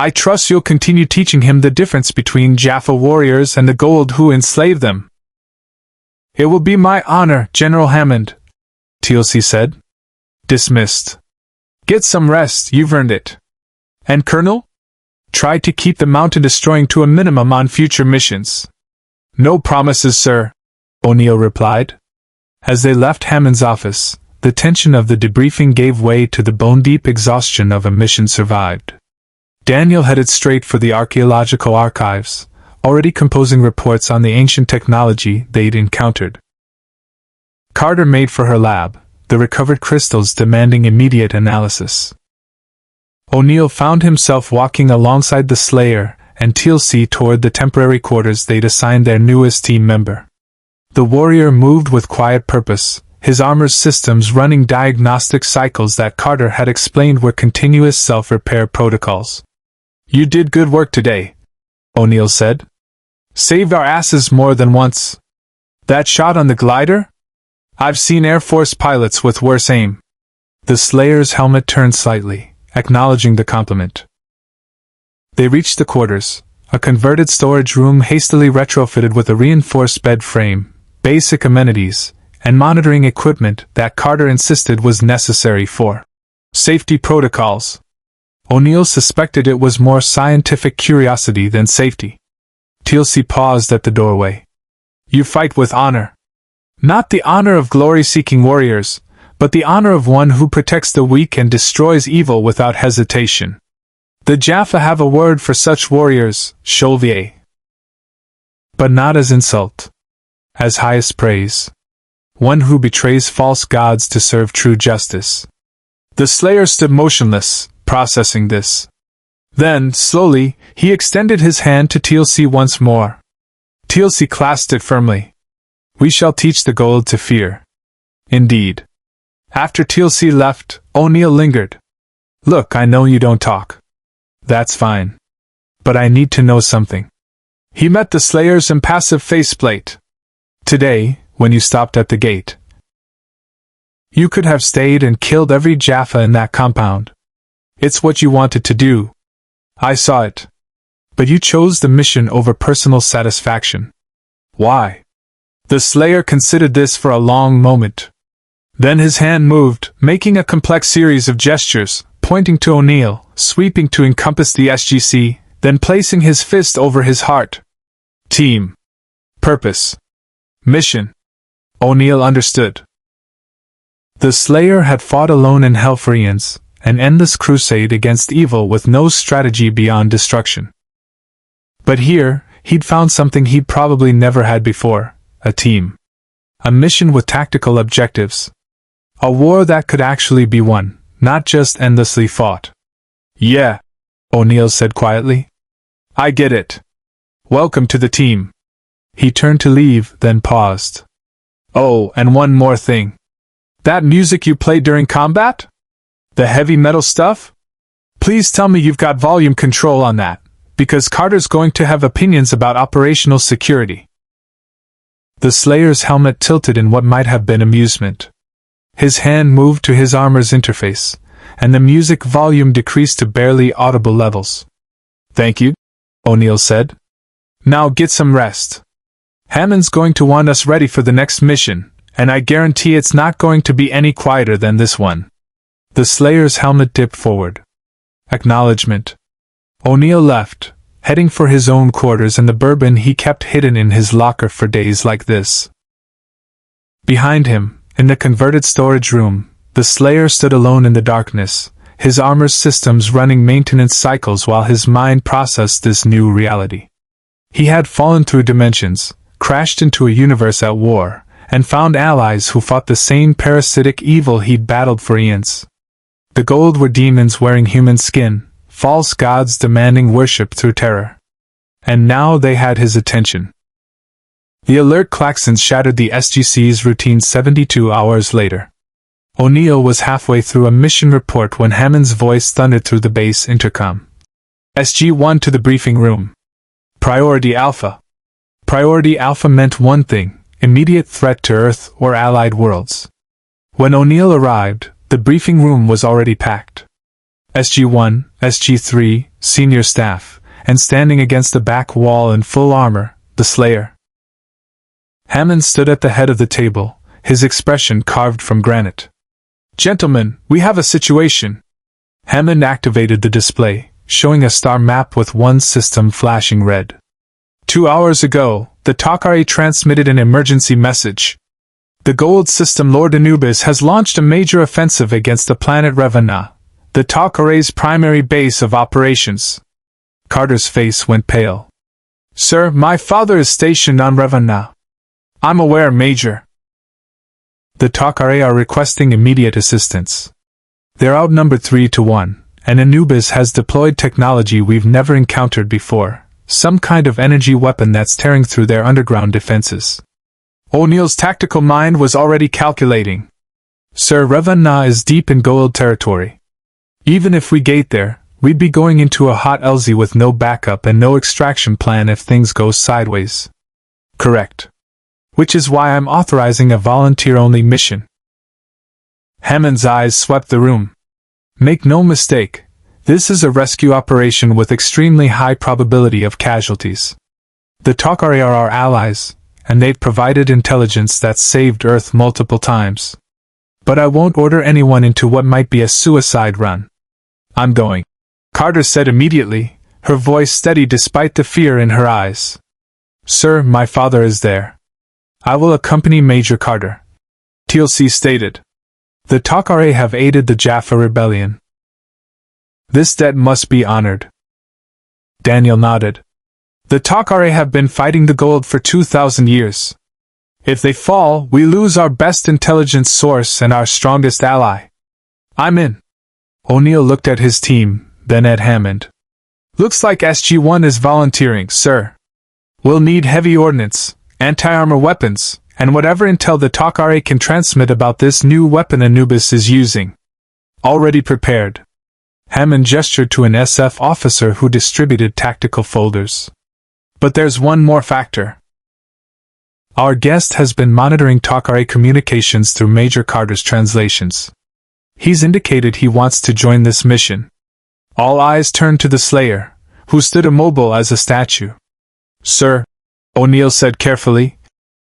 I trust you'll continue teaching him the difference between Jaffa warriors and the Goa'uld who enslaved them. It will be my honor, General Hammond, Teal'c said. Dismissed. Get some rest, you've earned it. And Colonel? Try to keep the mountain destroying to a minimum on future missions. No promises, sir, O'Neill replied. As they left Hammond's office, the tension of the debriefing gave way to the bone-deep exhaustion of a mission survived. Daniel headed straight for the archaeological archives, already composing reports on the ancient technology they'd encountered. Carter made for her lab, the recovered crystals demanding immediate analysis. O'Neill found himself walking alongside the Slayer and Teal'c toward the temporary quarters they'd assigned their newest team member. The warrior moved with quiet purpose, his armor's systems running diagnostic cycles that Carter had explained were continuous self-repair protocols. You did good work today, O'Neill said. Saved our asses more than once. That shot on the glider? I've seen Air Force pilots with worse aim. The Slayer's helmet turned slightly, acknowledging the compliment. They reached the quarters, a converted storage room hastily retrofitted with a reinforced bed frame, basic amenities, and monitoring equipment that Carter insisted was necessary for safety protocols. O'Neill suspected it was more scientific curiosity than safety. Teal'c paused at the doorway. You fight with honor. Not the honor of glory-seeking warriors, but the honor of one who protects the weak and destroys evil without hesitation. The Jaffa have a word for such warriors, Chauvier. But not as insult. As highest praise. One who betrays false gods to serve true justice. The Slayer stood motionless, processing this. Then, slowly, he extended his hand to Teal'c once more. Teal'c clasped it firmly. We shall teach the Goa'uld to fear. Indeed. After Teal'c left, O'Neill lingered. Look, I know you don't talk. That's fine. But I need to know something. He met the Slayer's impassive faceplate. Today, when you stopped at the gate. You could have stayed and killed every Jaffa in that compound. It's what you wanted to do. I saw it. But you chose the mission over personal satisfaction. Why? The Slayer considered this for a long moment. Then his hand moved, making a complex series of gestures, pointing to O'Neill, sweeping to encompass the SGC, then placing his fist over his heart. Team. Purpose. Mission. O'Neill understood. The Slayer had fought alone in Hell for eons, an endless crusade against evil with no strategy beyond destruction. But here, he'd found something he'd probably never had before, a team. A mission with tactical objectives. A war that could actually be won, not just endlessly fought. Yeah, O'Neill said quietly. I get it. Welcome to the team. He turned to leave, then paused. Oh, and one more thing. That music you played during combat? The heavy metal stuff? Please tell me you've got volume control on that, because Carter's going to have opinions about operational security. The Slayer's helmet tilted in what might have been amusement. His hand moved to his armor's interface, and the music volume decreased to barely audible levels. Thank you, O'Neill said. Now get some rest. Hammond's going to want us ready for the next mission, and I guarantee it's not going to be any quieter than this one. The Slayer's helmet dipped forward. Acknowledgement. O'Neill left, heading for his own quarters and the bourbon he kept hidden in his locker for days like this. Behind him, in the converted storage room, the Slayer stood alone in the darkness, his armor's systems running maintenance cycles while his mind processed this new reality. He had fallen through dimensions, crashed into a universe at war, and found allies who fought the same parasitic evil he'd battled for eons. The Goa'uld were demons wearing human skin, false gods demanding worship through terror. And now they had his attention. The alert klaxons shattered the SGC's routine 72 hours later. O'Neill was halfway through a mission report when Hammond's voice thundered through the base intercom. SG-1 to the briefing room. Priority Alpha. Priority Alpha meant one thing: immediate threat to Earth or allied worlds. When O'Neill arrived, the briefing room was already packed. SG-1, SG-3, senior staff, and standing against the back wall in full armor, the Slayer. Hammond stood at the head of the table, his expression carved from granite. "Gentlemen, we have a situation." Hammond activated the display, showing a star map with one system flashing red. 2 hours ago, the Teal'c transmitted an emergency message. The Goa'uld system Lord Anubis has launched a major offensive against the planet Revanna, the Teal'c's primary base of operations. Carter's face went pale. "Sir, my father is stationed on Revanna." "I'm aware, Major." The Teal'c are requesting immediate assistance. They're outnumbered 3 to 1, and Anubis has deployed technology we've never encountered before, some kind of energy weapon that's tearing through their underground defenses. O'Neill's tactical mind was already calculating. "Sir, Revanna is deep in Goa'uld territory. Even if we gate there, we'd be going into a hot LZ with no backup and no extraction plan if things go sideways." "Correct. Which is why I'm authorizing a volunteer-only mission." Hammond's eyes swept the room. "Make no mistake, this is a rescue operation with extremely high probability of casualties. The Teal'c are our allies, and they've provided intelligence that's saved Earth multiple times. But I won't order anyone into what might be a suicide run. I'm going," Carter said immediately, her voice steady despite the fear in her eyes. "Sir, my father is there. I will accompany Major Carter," Teal'c stated. "The Teal'c have aided the Jaffa rebellion. This debt must be honored." Daniel nodded. "The Teal'c have been fighting the Goa'uld for 2,000 years. If they fall, we lose our best intelligence source and our strongest ally. I'm in." O'Neill looked at his team, then at Hammond. "Looks like SG-1 is volunteering, sir. We'll need heavy ordnance, anti-armor weapons, and whatever intel the Teal'c can transmit about this new weapon Anubis is using. Already prepared." Hammond gestured to an SF officer who distributed tactical folders. "But there's one more factor. Our guest has been monitoring Teal'c communications through Major Carter's translations. He's indicated he wants to join this mission." All eyes turned to the Slayer, who stood immobile as a statue. "Sir," O'Neill said carefully,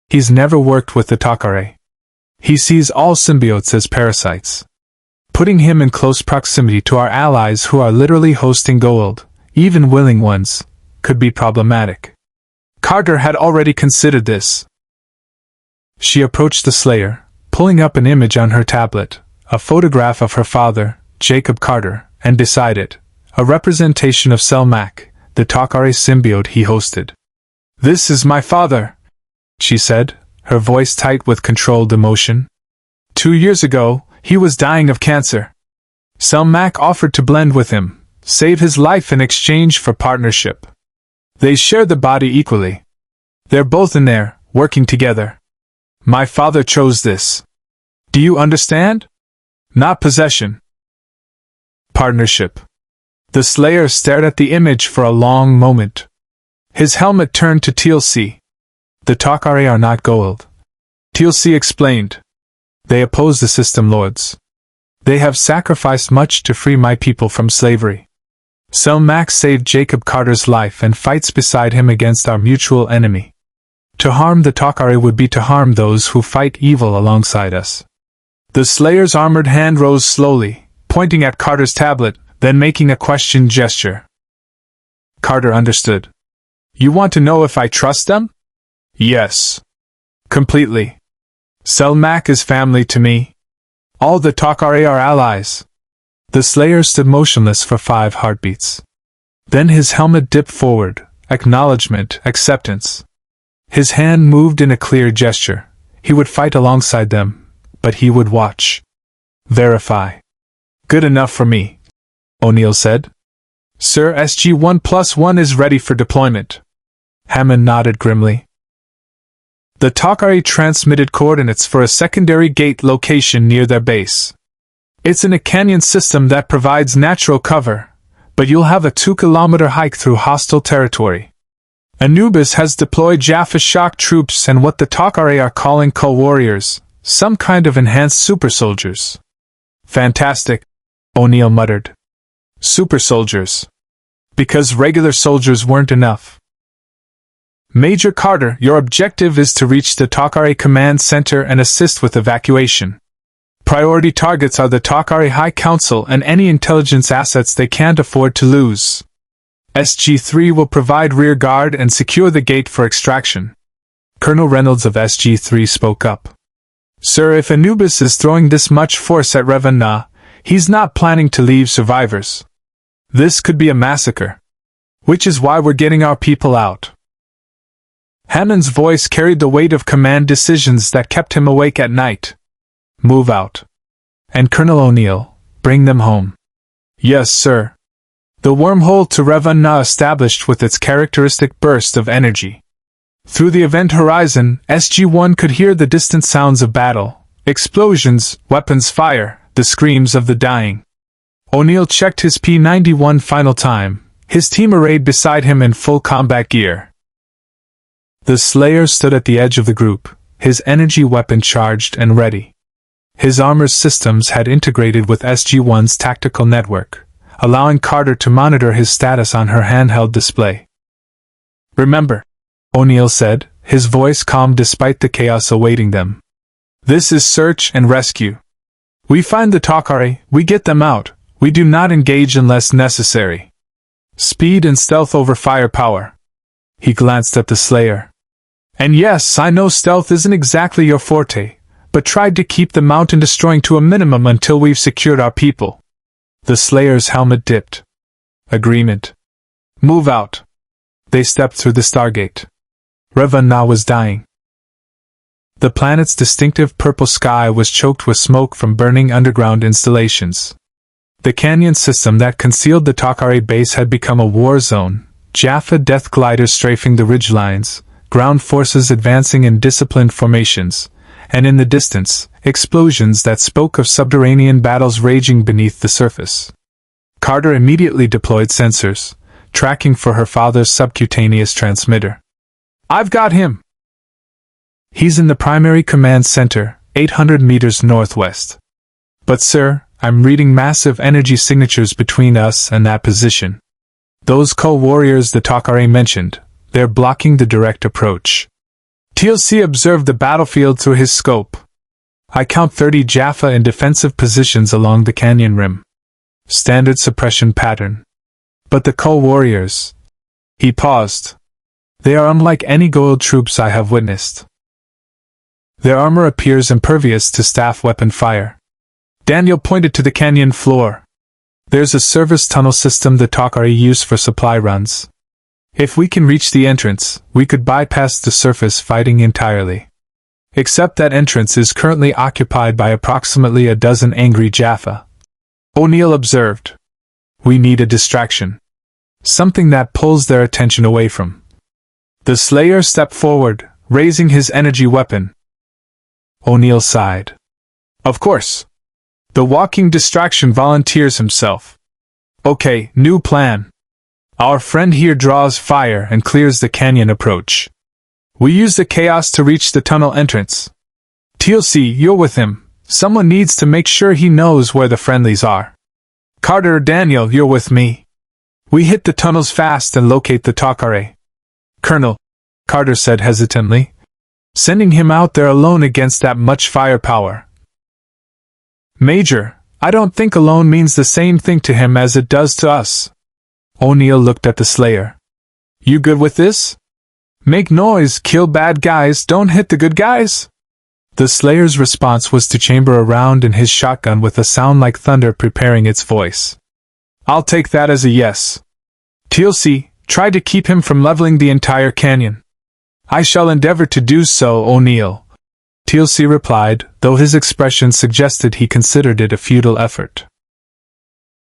"he's never worked with the Teal'c. He sees all symbiotes as parasites. Putting him in close proximity to our allies who are literally hosting Goa'uld, even willing ones, could be problematic." Carter had already considered this. She approached the Slayer, pulling up an image on her tablet, a photograph of her father, Jacob Carter, and decided, a representation of Teal'c, the Teal'c symbiote he hosted. "This is my father," she said, her voice tight with controlled emotion. 2 years ago, he was dying of cancer. Teal'c offered to blend with him, save his life in exchange for partnership. They share the body equally. They're both in there, working together. My father chose this. Do you understand? Not possession. Partnership. The Slayer stared at the image for a long moment. His helmet turned to Teal'c. "The Teal'c are not Goa'uld," Teal'c explained. "They oppose the system lords. They have sacrificed much to free my people from slavery. Teal'c saved Jacob Carter's life and fights beside him against our mutual enemy. To harm the Teal'c would be to harm those who fight evil alongside us." The Slayer's armored hand rose slowly, pointing at Carter's tablet, then making a question gesture. Carter understood. "You want to know if I trust them?" "Yes. Completely. Teal'c is family to me. All the Teal'c are allies." The Slayer stood motionless for 5 heartbeats. Then his helmet dipped forward, acknowledgement, acceptance. His hand moved in a clear gesture. He would fight alongside them, but he would watch. Verify. "Good enough for me," O'Neill said. "Sir, SG-1+1 is ready for deployment." Hammond nodded grimly. The Teal'c transmitted coordinates for a secondary gate location near their base. It's in a canyon system that provides natural cover, but you'll have a 2-kilometer hike through hostile territory. Anubis has deployed Jaffa shock troops and what the Teal'c are calling co-warriors, some kind of enhanced super soldiers. "Fantastic," O'Neill muttered. Super soldiers. Because regular soldiers weren't enough. Major Carter, your objective is to reach the Teal'c Command Center and assist with evacuation. Priority targets are the Teal'c High Council and any intelligence assets they can't afford to lose. SG-3 will provide rear guard and secure the gate for extraction. Colonel Reynolds of SG-3 spoke up. Sir, if Anubis is throwing this much force at Revan, he's not planning to leave survivors. This could be a massacre. Which is why we're getting our people out. Hammond's voice carried the weight of command decisions that kept him awake at night. Move out. And Colonel O'Neill, bring them home. Yes, sir. The wormhole to Revan established with its characteristic burst of energy. Through the event horizon, SG-1 could hear the distant sounds of battle, explosions, weapons fire, the screams of the dying. O'Neill checked his P-91 final time, his team arrayed beside him in full combat gear. The Slayer stood at the edge of the group, his energy weapon charged and ready. His armor's systems had integrated with SG-1's tactical network, allowing Carter to monitor his status on her handheld display. Remember, O'Neill said, his voice calm despite the chaos awaiting them. This is search and rescue. We find the Teal'c, we get them out, we do not engage unless necessary. Speed and stealth over firepower. He glanced at the Slayer. And yes, I know stealth isn't exactly your forte, but tried to keep the mountain destroying to a minimum until we've secured our people. The Slayer's helmet dipped. Agreement. Move out. They stepped through the Stargate. Revan was dying. The planet's distinctive purple sky was choked with smoke from burning underground installations. The canyon system that concealed the Teal'c base had become a war zone, Jaffa death gliders strafing the ridgelines, ground forces advancing in disciplined formations, and in the distance, explosions that spoke of subterranean battles raging beneath the surface. Carter immediately deployed sensors, tracking for her father's subcutaneous transmitter. I've got him! He's in the primary command center, 800 meters northwest. But sir, I'm reading massive energy signatures between us and that position. Those co-warriors the Teal'c mentioned, they're blocking the direct approach. Teal'c observed the battlefield through his scope. I count 30 Jaffa in defensive positions along the canyon rim. Standard suppression pattern. But the co-warriors... He paused. They are unlike any Goa'uld troops I have witnessed. Their armor appears impervious to staff weapon fire. Daniel pointed to the canyon floor. There's a service tunnel system the Teal'c use for supply runs. If we can reach the entrance, we could bypass the surface fighting entirely. Except that entrance is currently occupied by approximately a dozen angry Jaffa. O'Neill observed. We need a distraction. Something that pulls their attention away from. The Slayer stepped forward, raising his energy weapon. O'Neill sighed. Of course. The walking distraction volunteers himself. Okay, new plan. Our friend here draws fire and clears the canyon approach. We use the chaos to reach the tunnel entrance. Teal'c, you're with him. Someone needs to make sure he knows where the friendlies are. Carter or Daniel, you're with me. We hit the tunnels fast and locate the Teal'c. Colonel, Carter said hesitantly. Sending him out there alone against that much firepower. Major, I don't think alone means the same thing to him as it does to us. O'Neill looked at the Slayer. You good with this? Make noise, kill bad guys, don't hit the good guys? The Slayer's response was to chamber a round in his shotgun with a sound like thunder preparing its voice. I'll take that as a yes. Teal'c, try to keep him from leveling the entire canyon. I shall endeavor to do so, O'Neill. Teal'c replied, though his expression suggested he considered it a futile effort.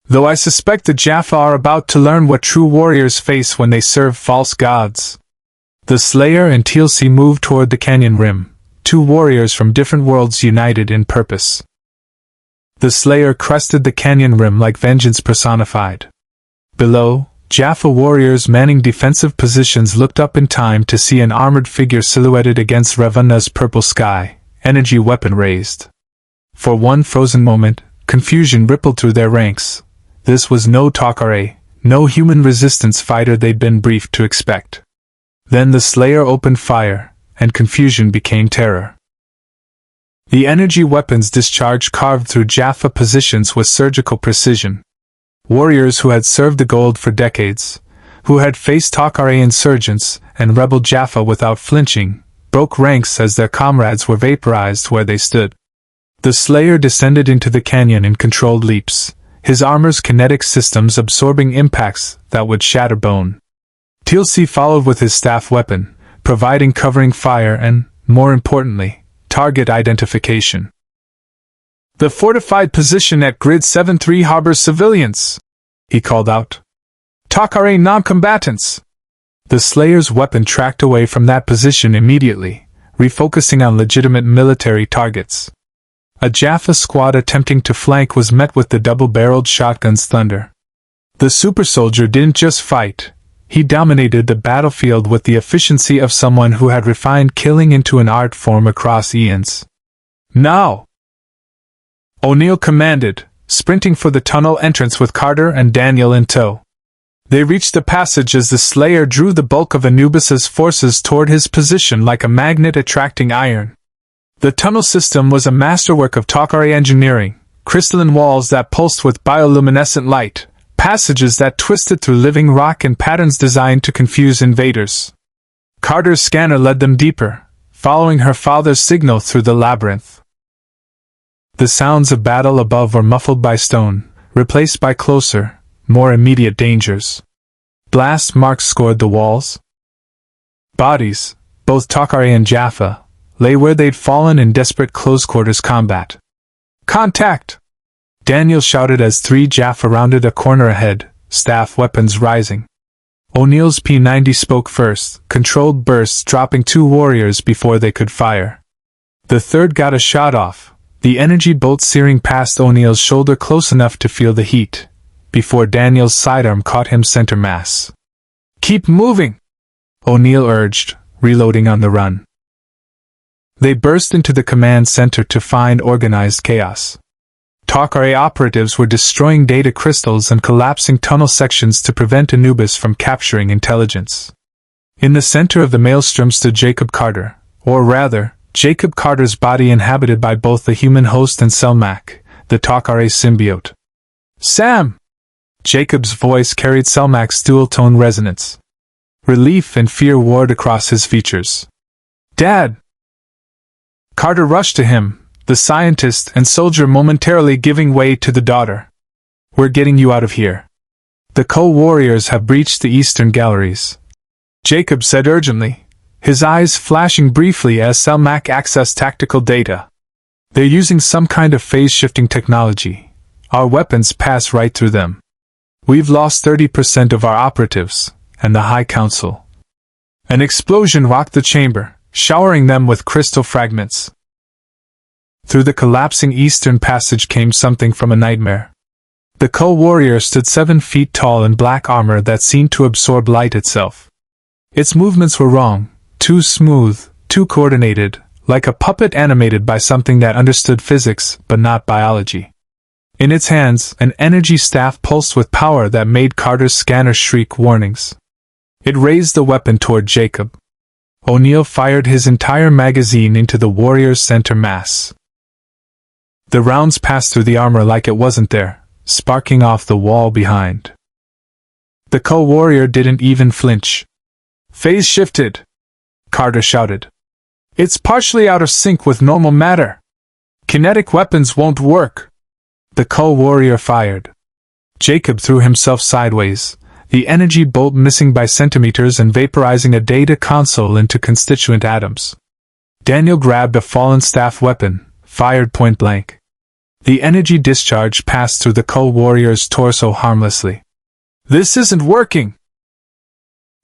Though I suspect the Jaffa are about to learn what true warriors face when they serve false gods. The Slayer and Teal'c moved toward the canyon rim, two warriors from different worlds united in purpose. The Slayer crested the canyon rim like vengeance personified. Below, Jaffa warriors manning defensive positions looked up in time to see an armored figure silhouetted against Revanna's purple sky, energy weapon raised. For one frozen moment, confusion rippled through their ranks. This was no Teal'c, no human resistance fighter they'd been briefed to expect. Then the Slayer opened fire, and confusion became terror. The energy weapons discharge carved through Jaffa positions with surgical precision. Warriors who had served the Goa'uld for decades, who had faced Teal'c insurgents and rebel Jaffa without flinching, broke ranks as their comrades were vaporized where they stood. The Slayer descended into the canyon in controlled leaps, his armor's kinetic systems absorbing impacts that would shatter bone. Teal'c followed with his staff weapon, providing covering fire and, more importantly, target identification. "The fortified position at Grid 7-3 harbors civilians," he called out. "Teal'c non-combatants." The Slayer's weapon tracked away from that position immediately, refocusing on legitimate military targets. A Jaffa squad attempting to flank was met with the double-barreled shotgun's thunder. The super soldier didn't just fight, he dominated the battlefield with the efficiency of someone who had refined killing into an art form across eons. "Now!" O'Neill commanded, sprinting for the tunnel entrance with Carter and Daniel in tow. They reached the passage as the Slayer drew the bulk of Anubis's forces toward his position like a magnet attracting iron. The tunnel system was a masterwork of Teal'c engineering, crystalline walls that pulsed with bioluminescent light, passages that twisted through living rock in patterns designed to confuse invaders. Carter's scanner led them deeper, following her father's signal through the labyrinth. The sounds of battle above were muffled by stone, replaced by closer, more immediate dangers. Blast marks scored the walls. Bodies, both Teal'c and Jaffa, lay where they'd fallen in desperate close-quarters combat. "Contact!" Daniel shouted as 3 Jaffa rounded a corner ahead, staff weapons rising. O'Neill's P-90 spoke first, controlled bursts dropping 2 warriors before they could fire. The third got a shot off, the energy bolt searing past O'Neill's shoulder close enough to feel the heat, before Daniel's sidearm caught him center mass. "Keep moving!" O'Neill urged, reloading on the run. They burst into the command center to find organized chaos. Teal'c operatives were destroying data crystals and collapsing tunnel sections to prevent Anubis from capturing intelligence. In the center of the maelstrom stood Jacob Carter, or rather, Jacob Carter's body inhabited by both the human host and Selmak, the Teal'c symbiote. "Sam!" Jacob's voice carried Selmak's dual-tone resonance. Relief and fear warred across his features. "Dad!" Carter rushed to him, the scientist and soldier momentarily giving way to the daughter. "We're getting you out of here. The co-warriors have breached the eastern galleries," Jacob said urgently, his eyes flashing briefly as Selmak accessed tactical data. "They're using some kind of phase-shifting technology. Our weapons pass right through them. We've lost 30% of our operatives, and the High Council." An explosion rocked the chamber, showering them with crystal fragments. Through the collapsing eastern passage came something from a nightmare. The co-warrior stood 7 feet tall in black armor that seemed to absorb light itself. Its movements were wrong, too smooth, too coordinated, like a puppet animated by something that understood physics but not biology. In its hands, an energy staff pulsed with power that made Carter's scanner shriek warnings. It raised the weapon toward Jacob. O'Neill fired his entire magazine into the warrior's center mass. The rounds passed through the armor like it wasn't there, sparking off the wall behind. The co-warrior didn't even flinch. "Phase shifted!" Carter shouted. "It's partially out of sync with normal matter. Kinetic weapons won't work." The co-warrior fired. Jacob threw himself sideways, the energy bolt missing by centimeters and vaporizing a data console into constituent atoms. Daniel grabbed a fallen staff weapon, fired point blank. The energy discharge passed through the co-warrior's torso harmlessly. "This isn't working!"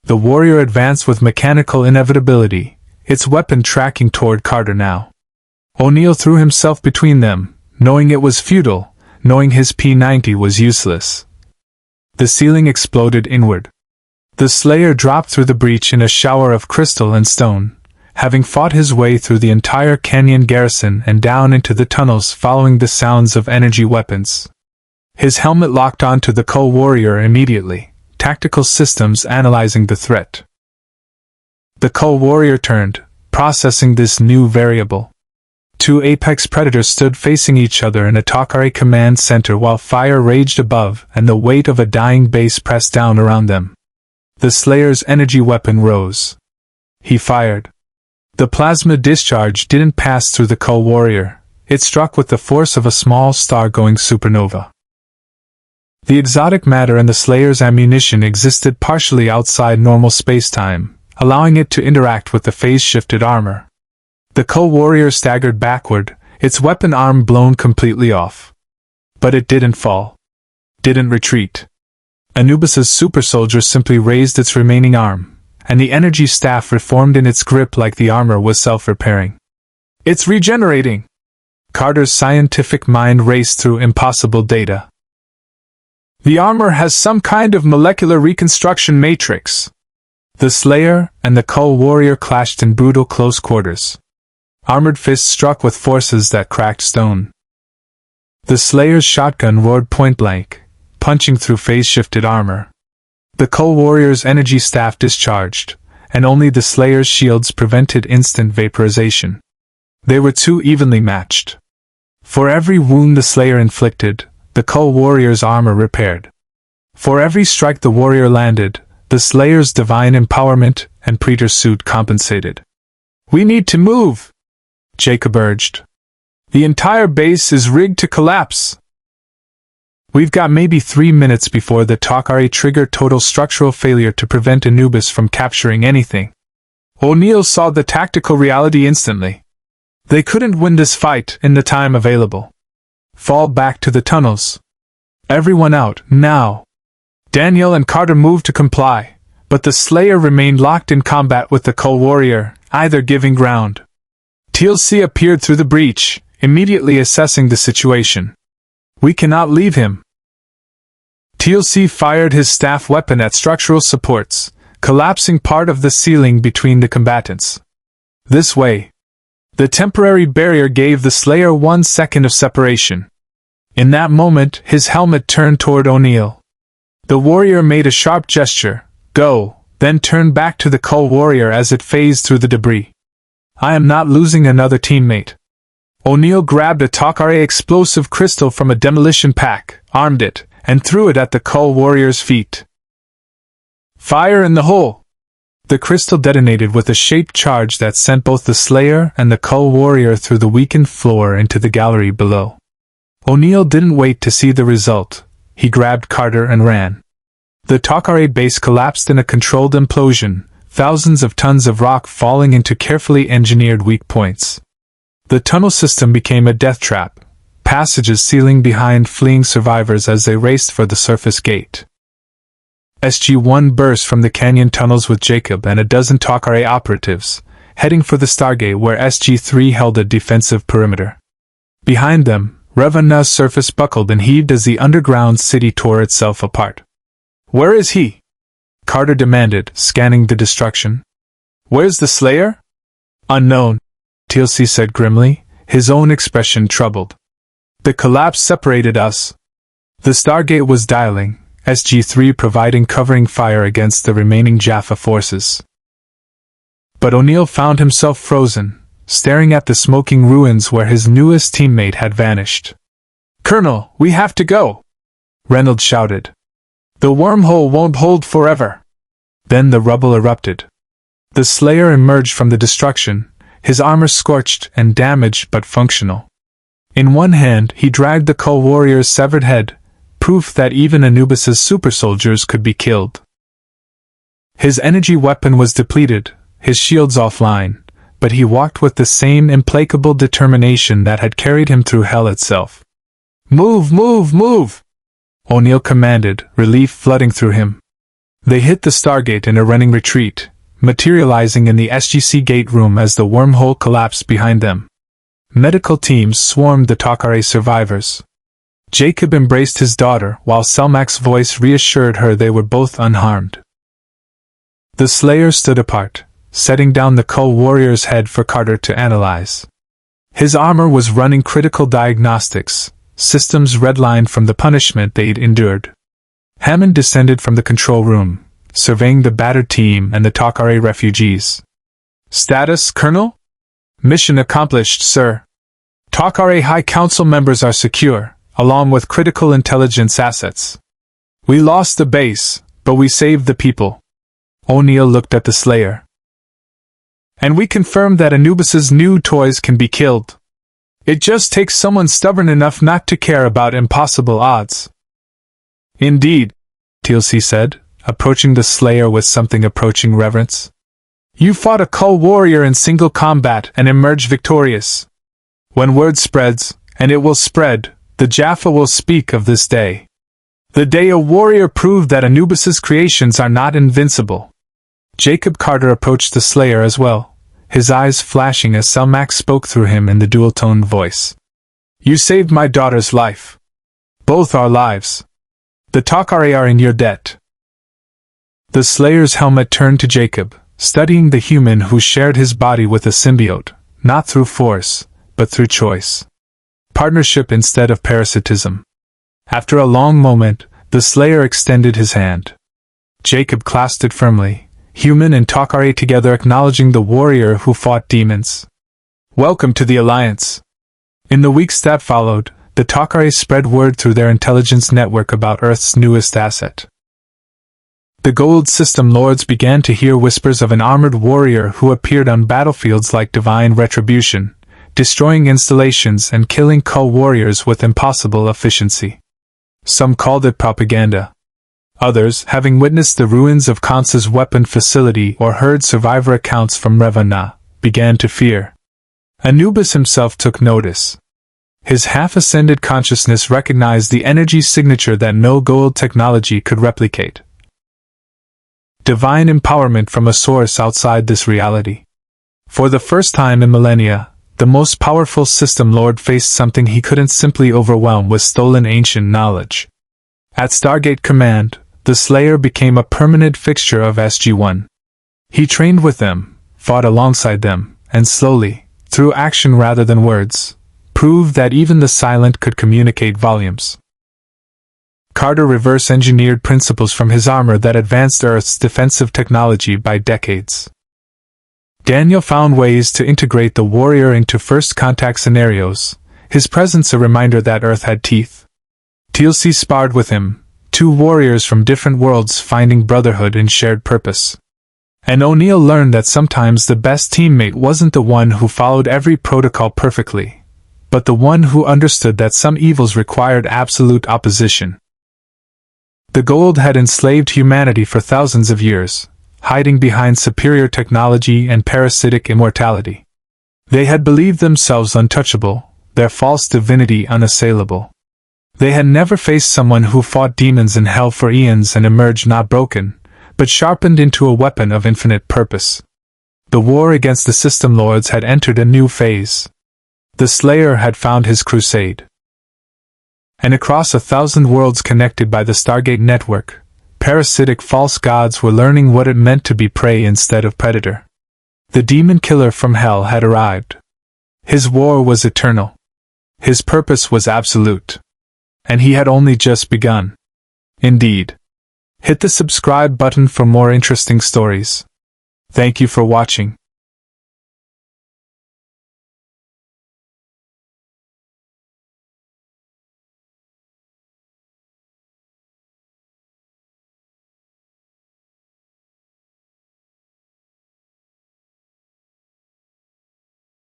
The warrior advanced with mechanical inevitability, its weapon tracking toward Carter now. O'Neill threw himself between them, knowing it was futile, knowing his P-90 was useless. The ceiling exploded inward. The Slayer dropped through the breach in a shower of crystal and stone, having fought his way through the entire canyon garrison and down into the tunnels following the sounds of energy weapons. His helmet locked onto the Goa'uld warrior immediately, tactical systems analyzing the threat. The Goa'uld warrior turned, processing this new variable. Two apex predators stood facing each other in a Teal'c command center while fire raged above and the weight of a dying base pressed down around them. The Slayer's energy weapon rose. He fired. The plasma discharge didn't pass through the Goa'uld warrior. It struck with the force of a small star-going supernova. The exotic matter in the Slayer's ammunition existed partially outside normal spacetime, allowing it to interact with the phase-shifted armor. The Goa'uld warrior staggered backward, its weapon arm blown completely off. But it didn't fall. Didn't retreat. Anubis's super soldier simply raised its remaining arm, and the energy staff reformed in its grip like the armor was self-repairing. It's regenerating! Carter's scientific mind raced through impossible data. The armor has some kind of molecular reconstruction matrix. The Slayer and the Goa'uld warrior clashed in brutal close quarters. Armored fists struck with forces that cracked stone. The Slayer's shotgun roared point-blank, punching through phase-shifted armor. The Goa'uld warrior's energy staff discharged, and only the Slayer's shields prevented instant vaporization. They were too evenly matched. For every wound the Slayer inflicted, the Goa'uld warrior's armor repaired. For every strike the warrior landed, the Slayer's divine empowerment and predator suit compensated. "We need to move," Jacob urged. "The entire base is rigged to collapse." "We've got maybe 3 minutes before the Teal'c trigger total structural failure to prevent Anubis from capturing anything." O'Neill saw the tactical reality instantly. They couldn't win this fight in the time available. Fall back to the tunnels. Everyone out, now. Daniel and Carter moved to comply, but the Slayer remained locked in combat with the Goa'uld warrior, either giving ground. Teal'c appeared through the breach, immediately assessing the situation. "We cannot leave him." Teal'c fired his staff weapon at structural supports, collapsing part of the ceiling between the combatants. This way. The temporary barrier gave the Slayer 1 second of separation. In that moment, his helmet turned toward O'Neill. The warrior made a sharp gesture, "Go," then turned back to the Goa'uld warrior as it phased through the debris. "I am not losing another teammate." O'Neill grabbed a Teal'c explosive crystal from a demolition pack, armed it, and threw it at the Goa'uld warrior's feet. "Fire in the hole!" The crystal detonated with a shaped charge that sent both the Slayer and the Goa'uld warrior through the weakened floor into the gallery below. O'Neill didn't wait to see the result. He grabbed Carter and ran. The Teal'c base collapsed in a controlled implosion, thousands of tons of rock falling into carefully engineered weak points. The tunnel system became a death trap, passages sealing behind fleeing survivors as they raced for the surface gate. SG-1 burst from the canyon tunnels with Jacob and a dozen Teal'c operatives, heading for the Stargate where SG-3 held a defensive perimeter. Behind them, Revanna's surface buckled and heaved as the underground city tore itself apart. "Where is he?" Carter demanded, scanning the destruction. "Where's the Slayer?" "Unknown," Teal'c said grimly, his own expression troubled. "The collapse separated us." The Stargate was dialing, SG-3 providing covering fire against the remaining Jaffa forces. But O'Neill found himself frozen, staring at the smoking ruins where his newest teammate had vanished. "Colonel, we have to go!" Reynolds shouted. "The wormhole won't hold forever." Then the rubble erupted. The Slayer emerged from the destruction, his armor scorched and damaged but functional. In one hand, he dragged the Goa'uld warrior's severed head, proof that even Anubis's super soldiers could be killed. His energy weapon was depleted, his shields offline, but he walked with the same implacable determination that had carried him through hell itself. "Move, move, move!" O'Neill commanded, relief flooding through him. They hit the Stargate in a running retreat, materializing in the SGC gate room as the wormhole collapsed behind them. Medical teams swarmed the Teal'c survivors. Jacob embraced his daughter while Selmac's voice reassured her they were both unharmed. The Slayer stood apart, setting down the Goa'uld warrior's head for Carter to analyze. His armor was running critical diagnostics, systems redlined from the punishment they'd endured. Hammond descended from the control room, surveying the battered team and the Teal'c refugees. "Status, Colonel?" "Mission accomplished, sir. Teal'c High Council members are secure, along with critical intelligence assets. We lost the base, but we saved the people." O'Neill looked at the Slayer. "And we confirmed that Anubis's new toys can be killed. It just takes someone stubborn enough not to care about impossible odds." "Indeed," Teal'c said, approaching the Slayer with something approaching reverence. "You fought a Kull warrior in single combat and emerged victorious. When word spreads, and it will spread, the Jaffa will speak of this day. The day a warrior proved that Anubis's creations are not invincible." Jacob Carter approached the Slayer as well, his eyes flashing as Selmak spoke through him in the dual-toned voice. "You saved my daughter's life. Both our lives. The Teal'c are in your debt." The Slayer's helmet turned to Jacob, studying the human who shared his body with a symbiote, not through force, but through choice. Partnership instead of parasitism. After a long moment, the Slayer extended his hand. Jacob clasped it firmly, human and Teal'c together acknowledging the warrior who fought demons. "Welcome to the Alliance." In the weeks that followed, the Teal'c spread word through their intelligence network about Earth's newest asset. The Goa'uld system lords began to hear whispers of an armored warrior who appeared on battlefields like divine retribution, destroying installations and killing Kull warriors with impossible efficiency. Some called it propaganda. Others, having witnessed the ruins of Kansa's weapon facility or heard survivor accounts from Revana, began to fear. Anubis himself took notice. His half-ascended consciousness recognized the energy signature that no Goa'uld technology could replicate. Divine empowerment from a source outside this reality. For the first time in millennia, the most powerful system lord faced something he couldn't simply overwhelm with stolen ancient knowledge. At Stargate Command, the Slayer became a permanent fixture of SG-1. He trained with them, fought alongside them, and slowly, through action rather than words, proved that even the silent could communicate volumes. Carter reverse-engineered principles from his armor that advanced Earth's defensive technology by decades. Daniel found ways to integrate the warrior into first-contact scenarios, his presence a reminder that Earth had teeth. Teal'c sparred with him, two warriors from different worlds finding brotherhood in shared purpose. And O'Neill learned that sometimes the best teammate wasn't the one who followed every protocol perfectly, but the one who understood that some evils required absolute opposition. The Goa'uld had enslaved humanity for thousands of years, hiding behind superior technology and parasitic immortality. They had believed themselves untouchable, their false divinity unassailable. They had never faced someone who fought demons in hell for eons and emerged not broken, but sharpened into a weapon of infinite purpose. The war against the system lords had entered a new phase. The Slayer had found his crusade. And across 1,000 worlds connected by the Stargate network, parasitic false gods were learning what it meant to be prey instead of predator. The demon killer from hell had arrived. His war was eternal. His purpose was absolute. And he had only just begun. Indeed. Hit the subscribe button for more interesting stories. Thank you for watching.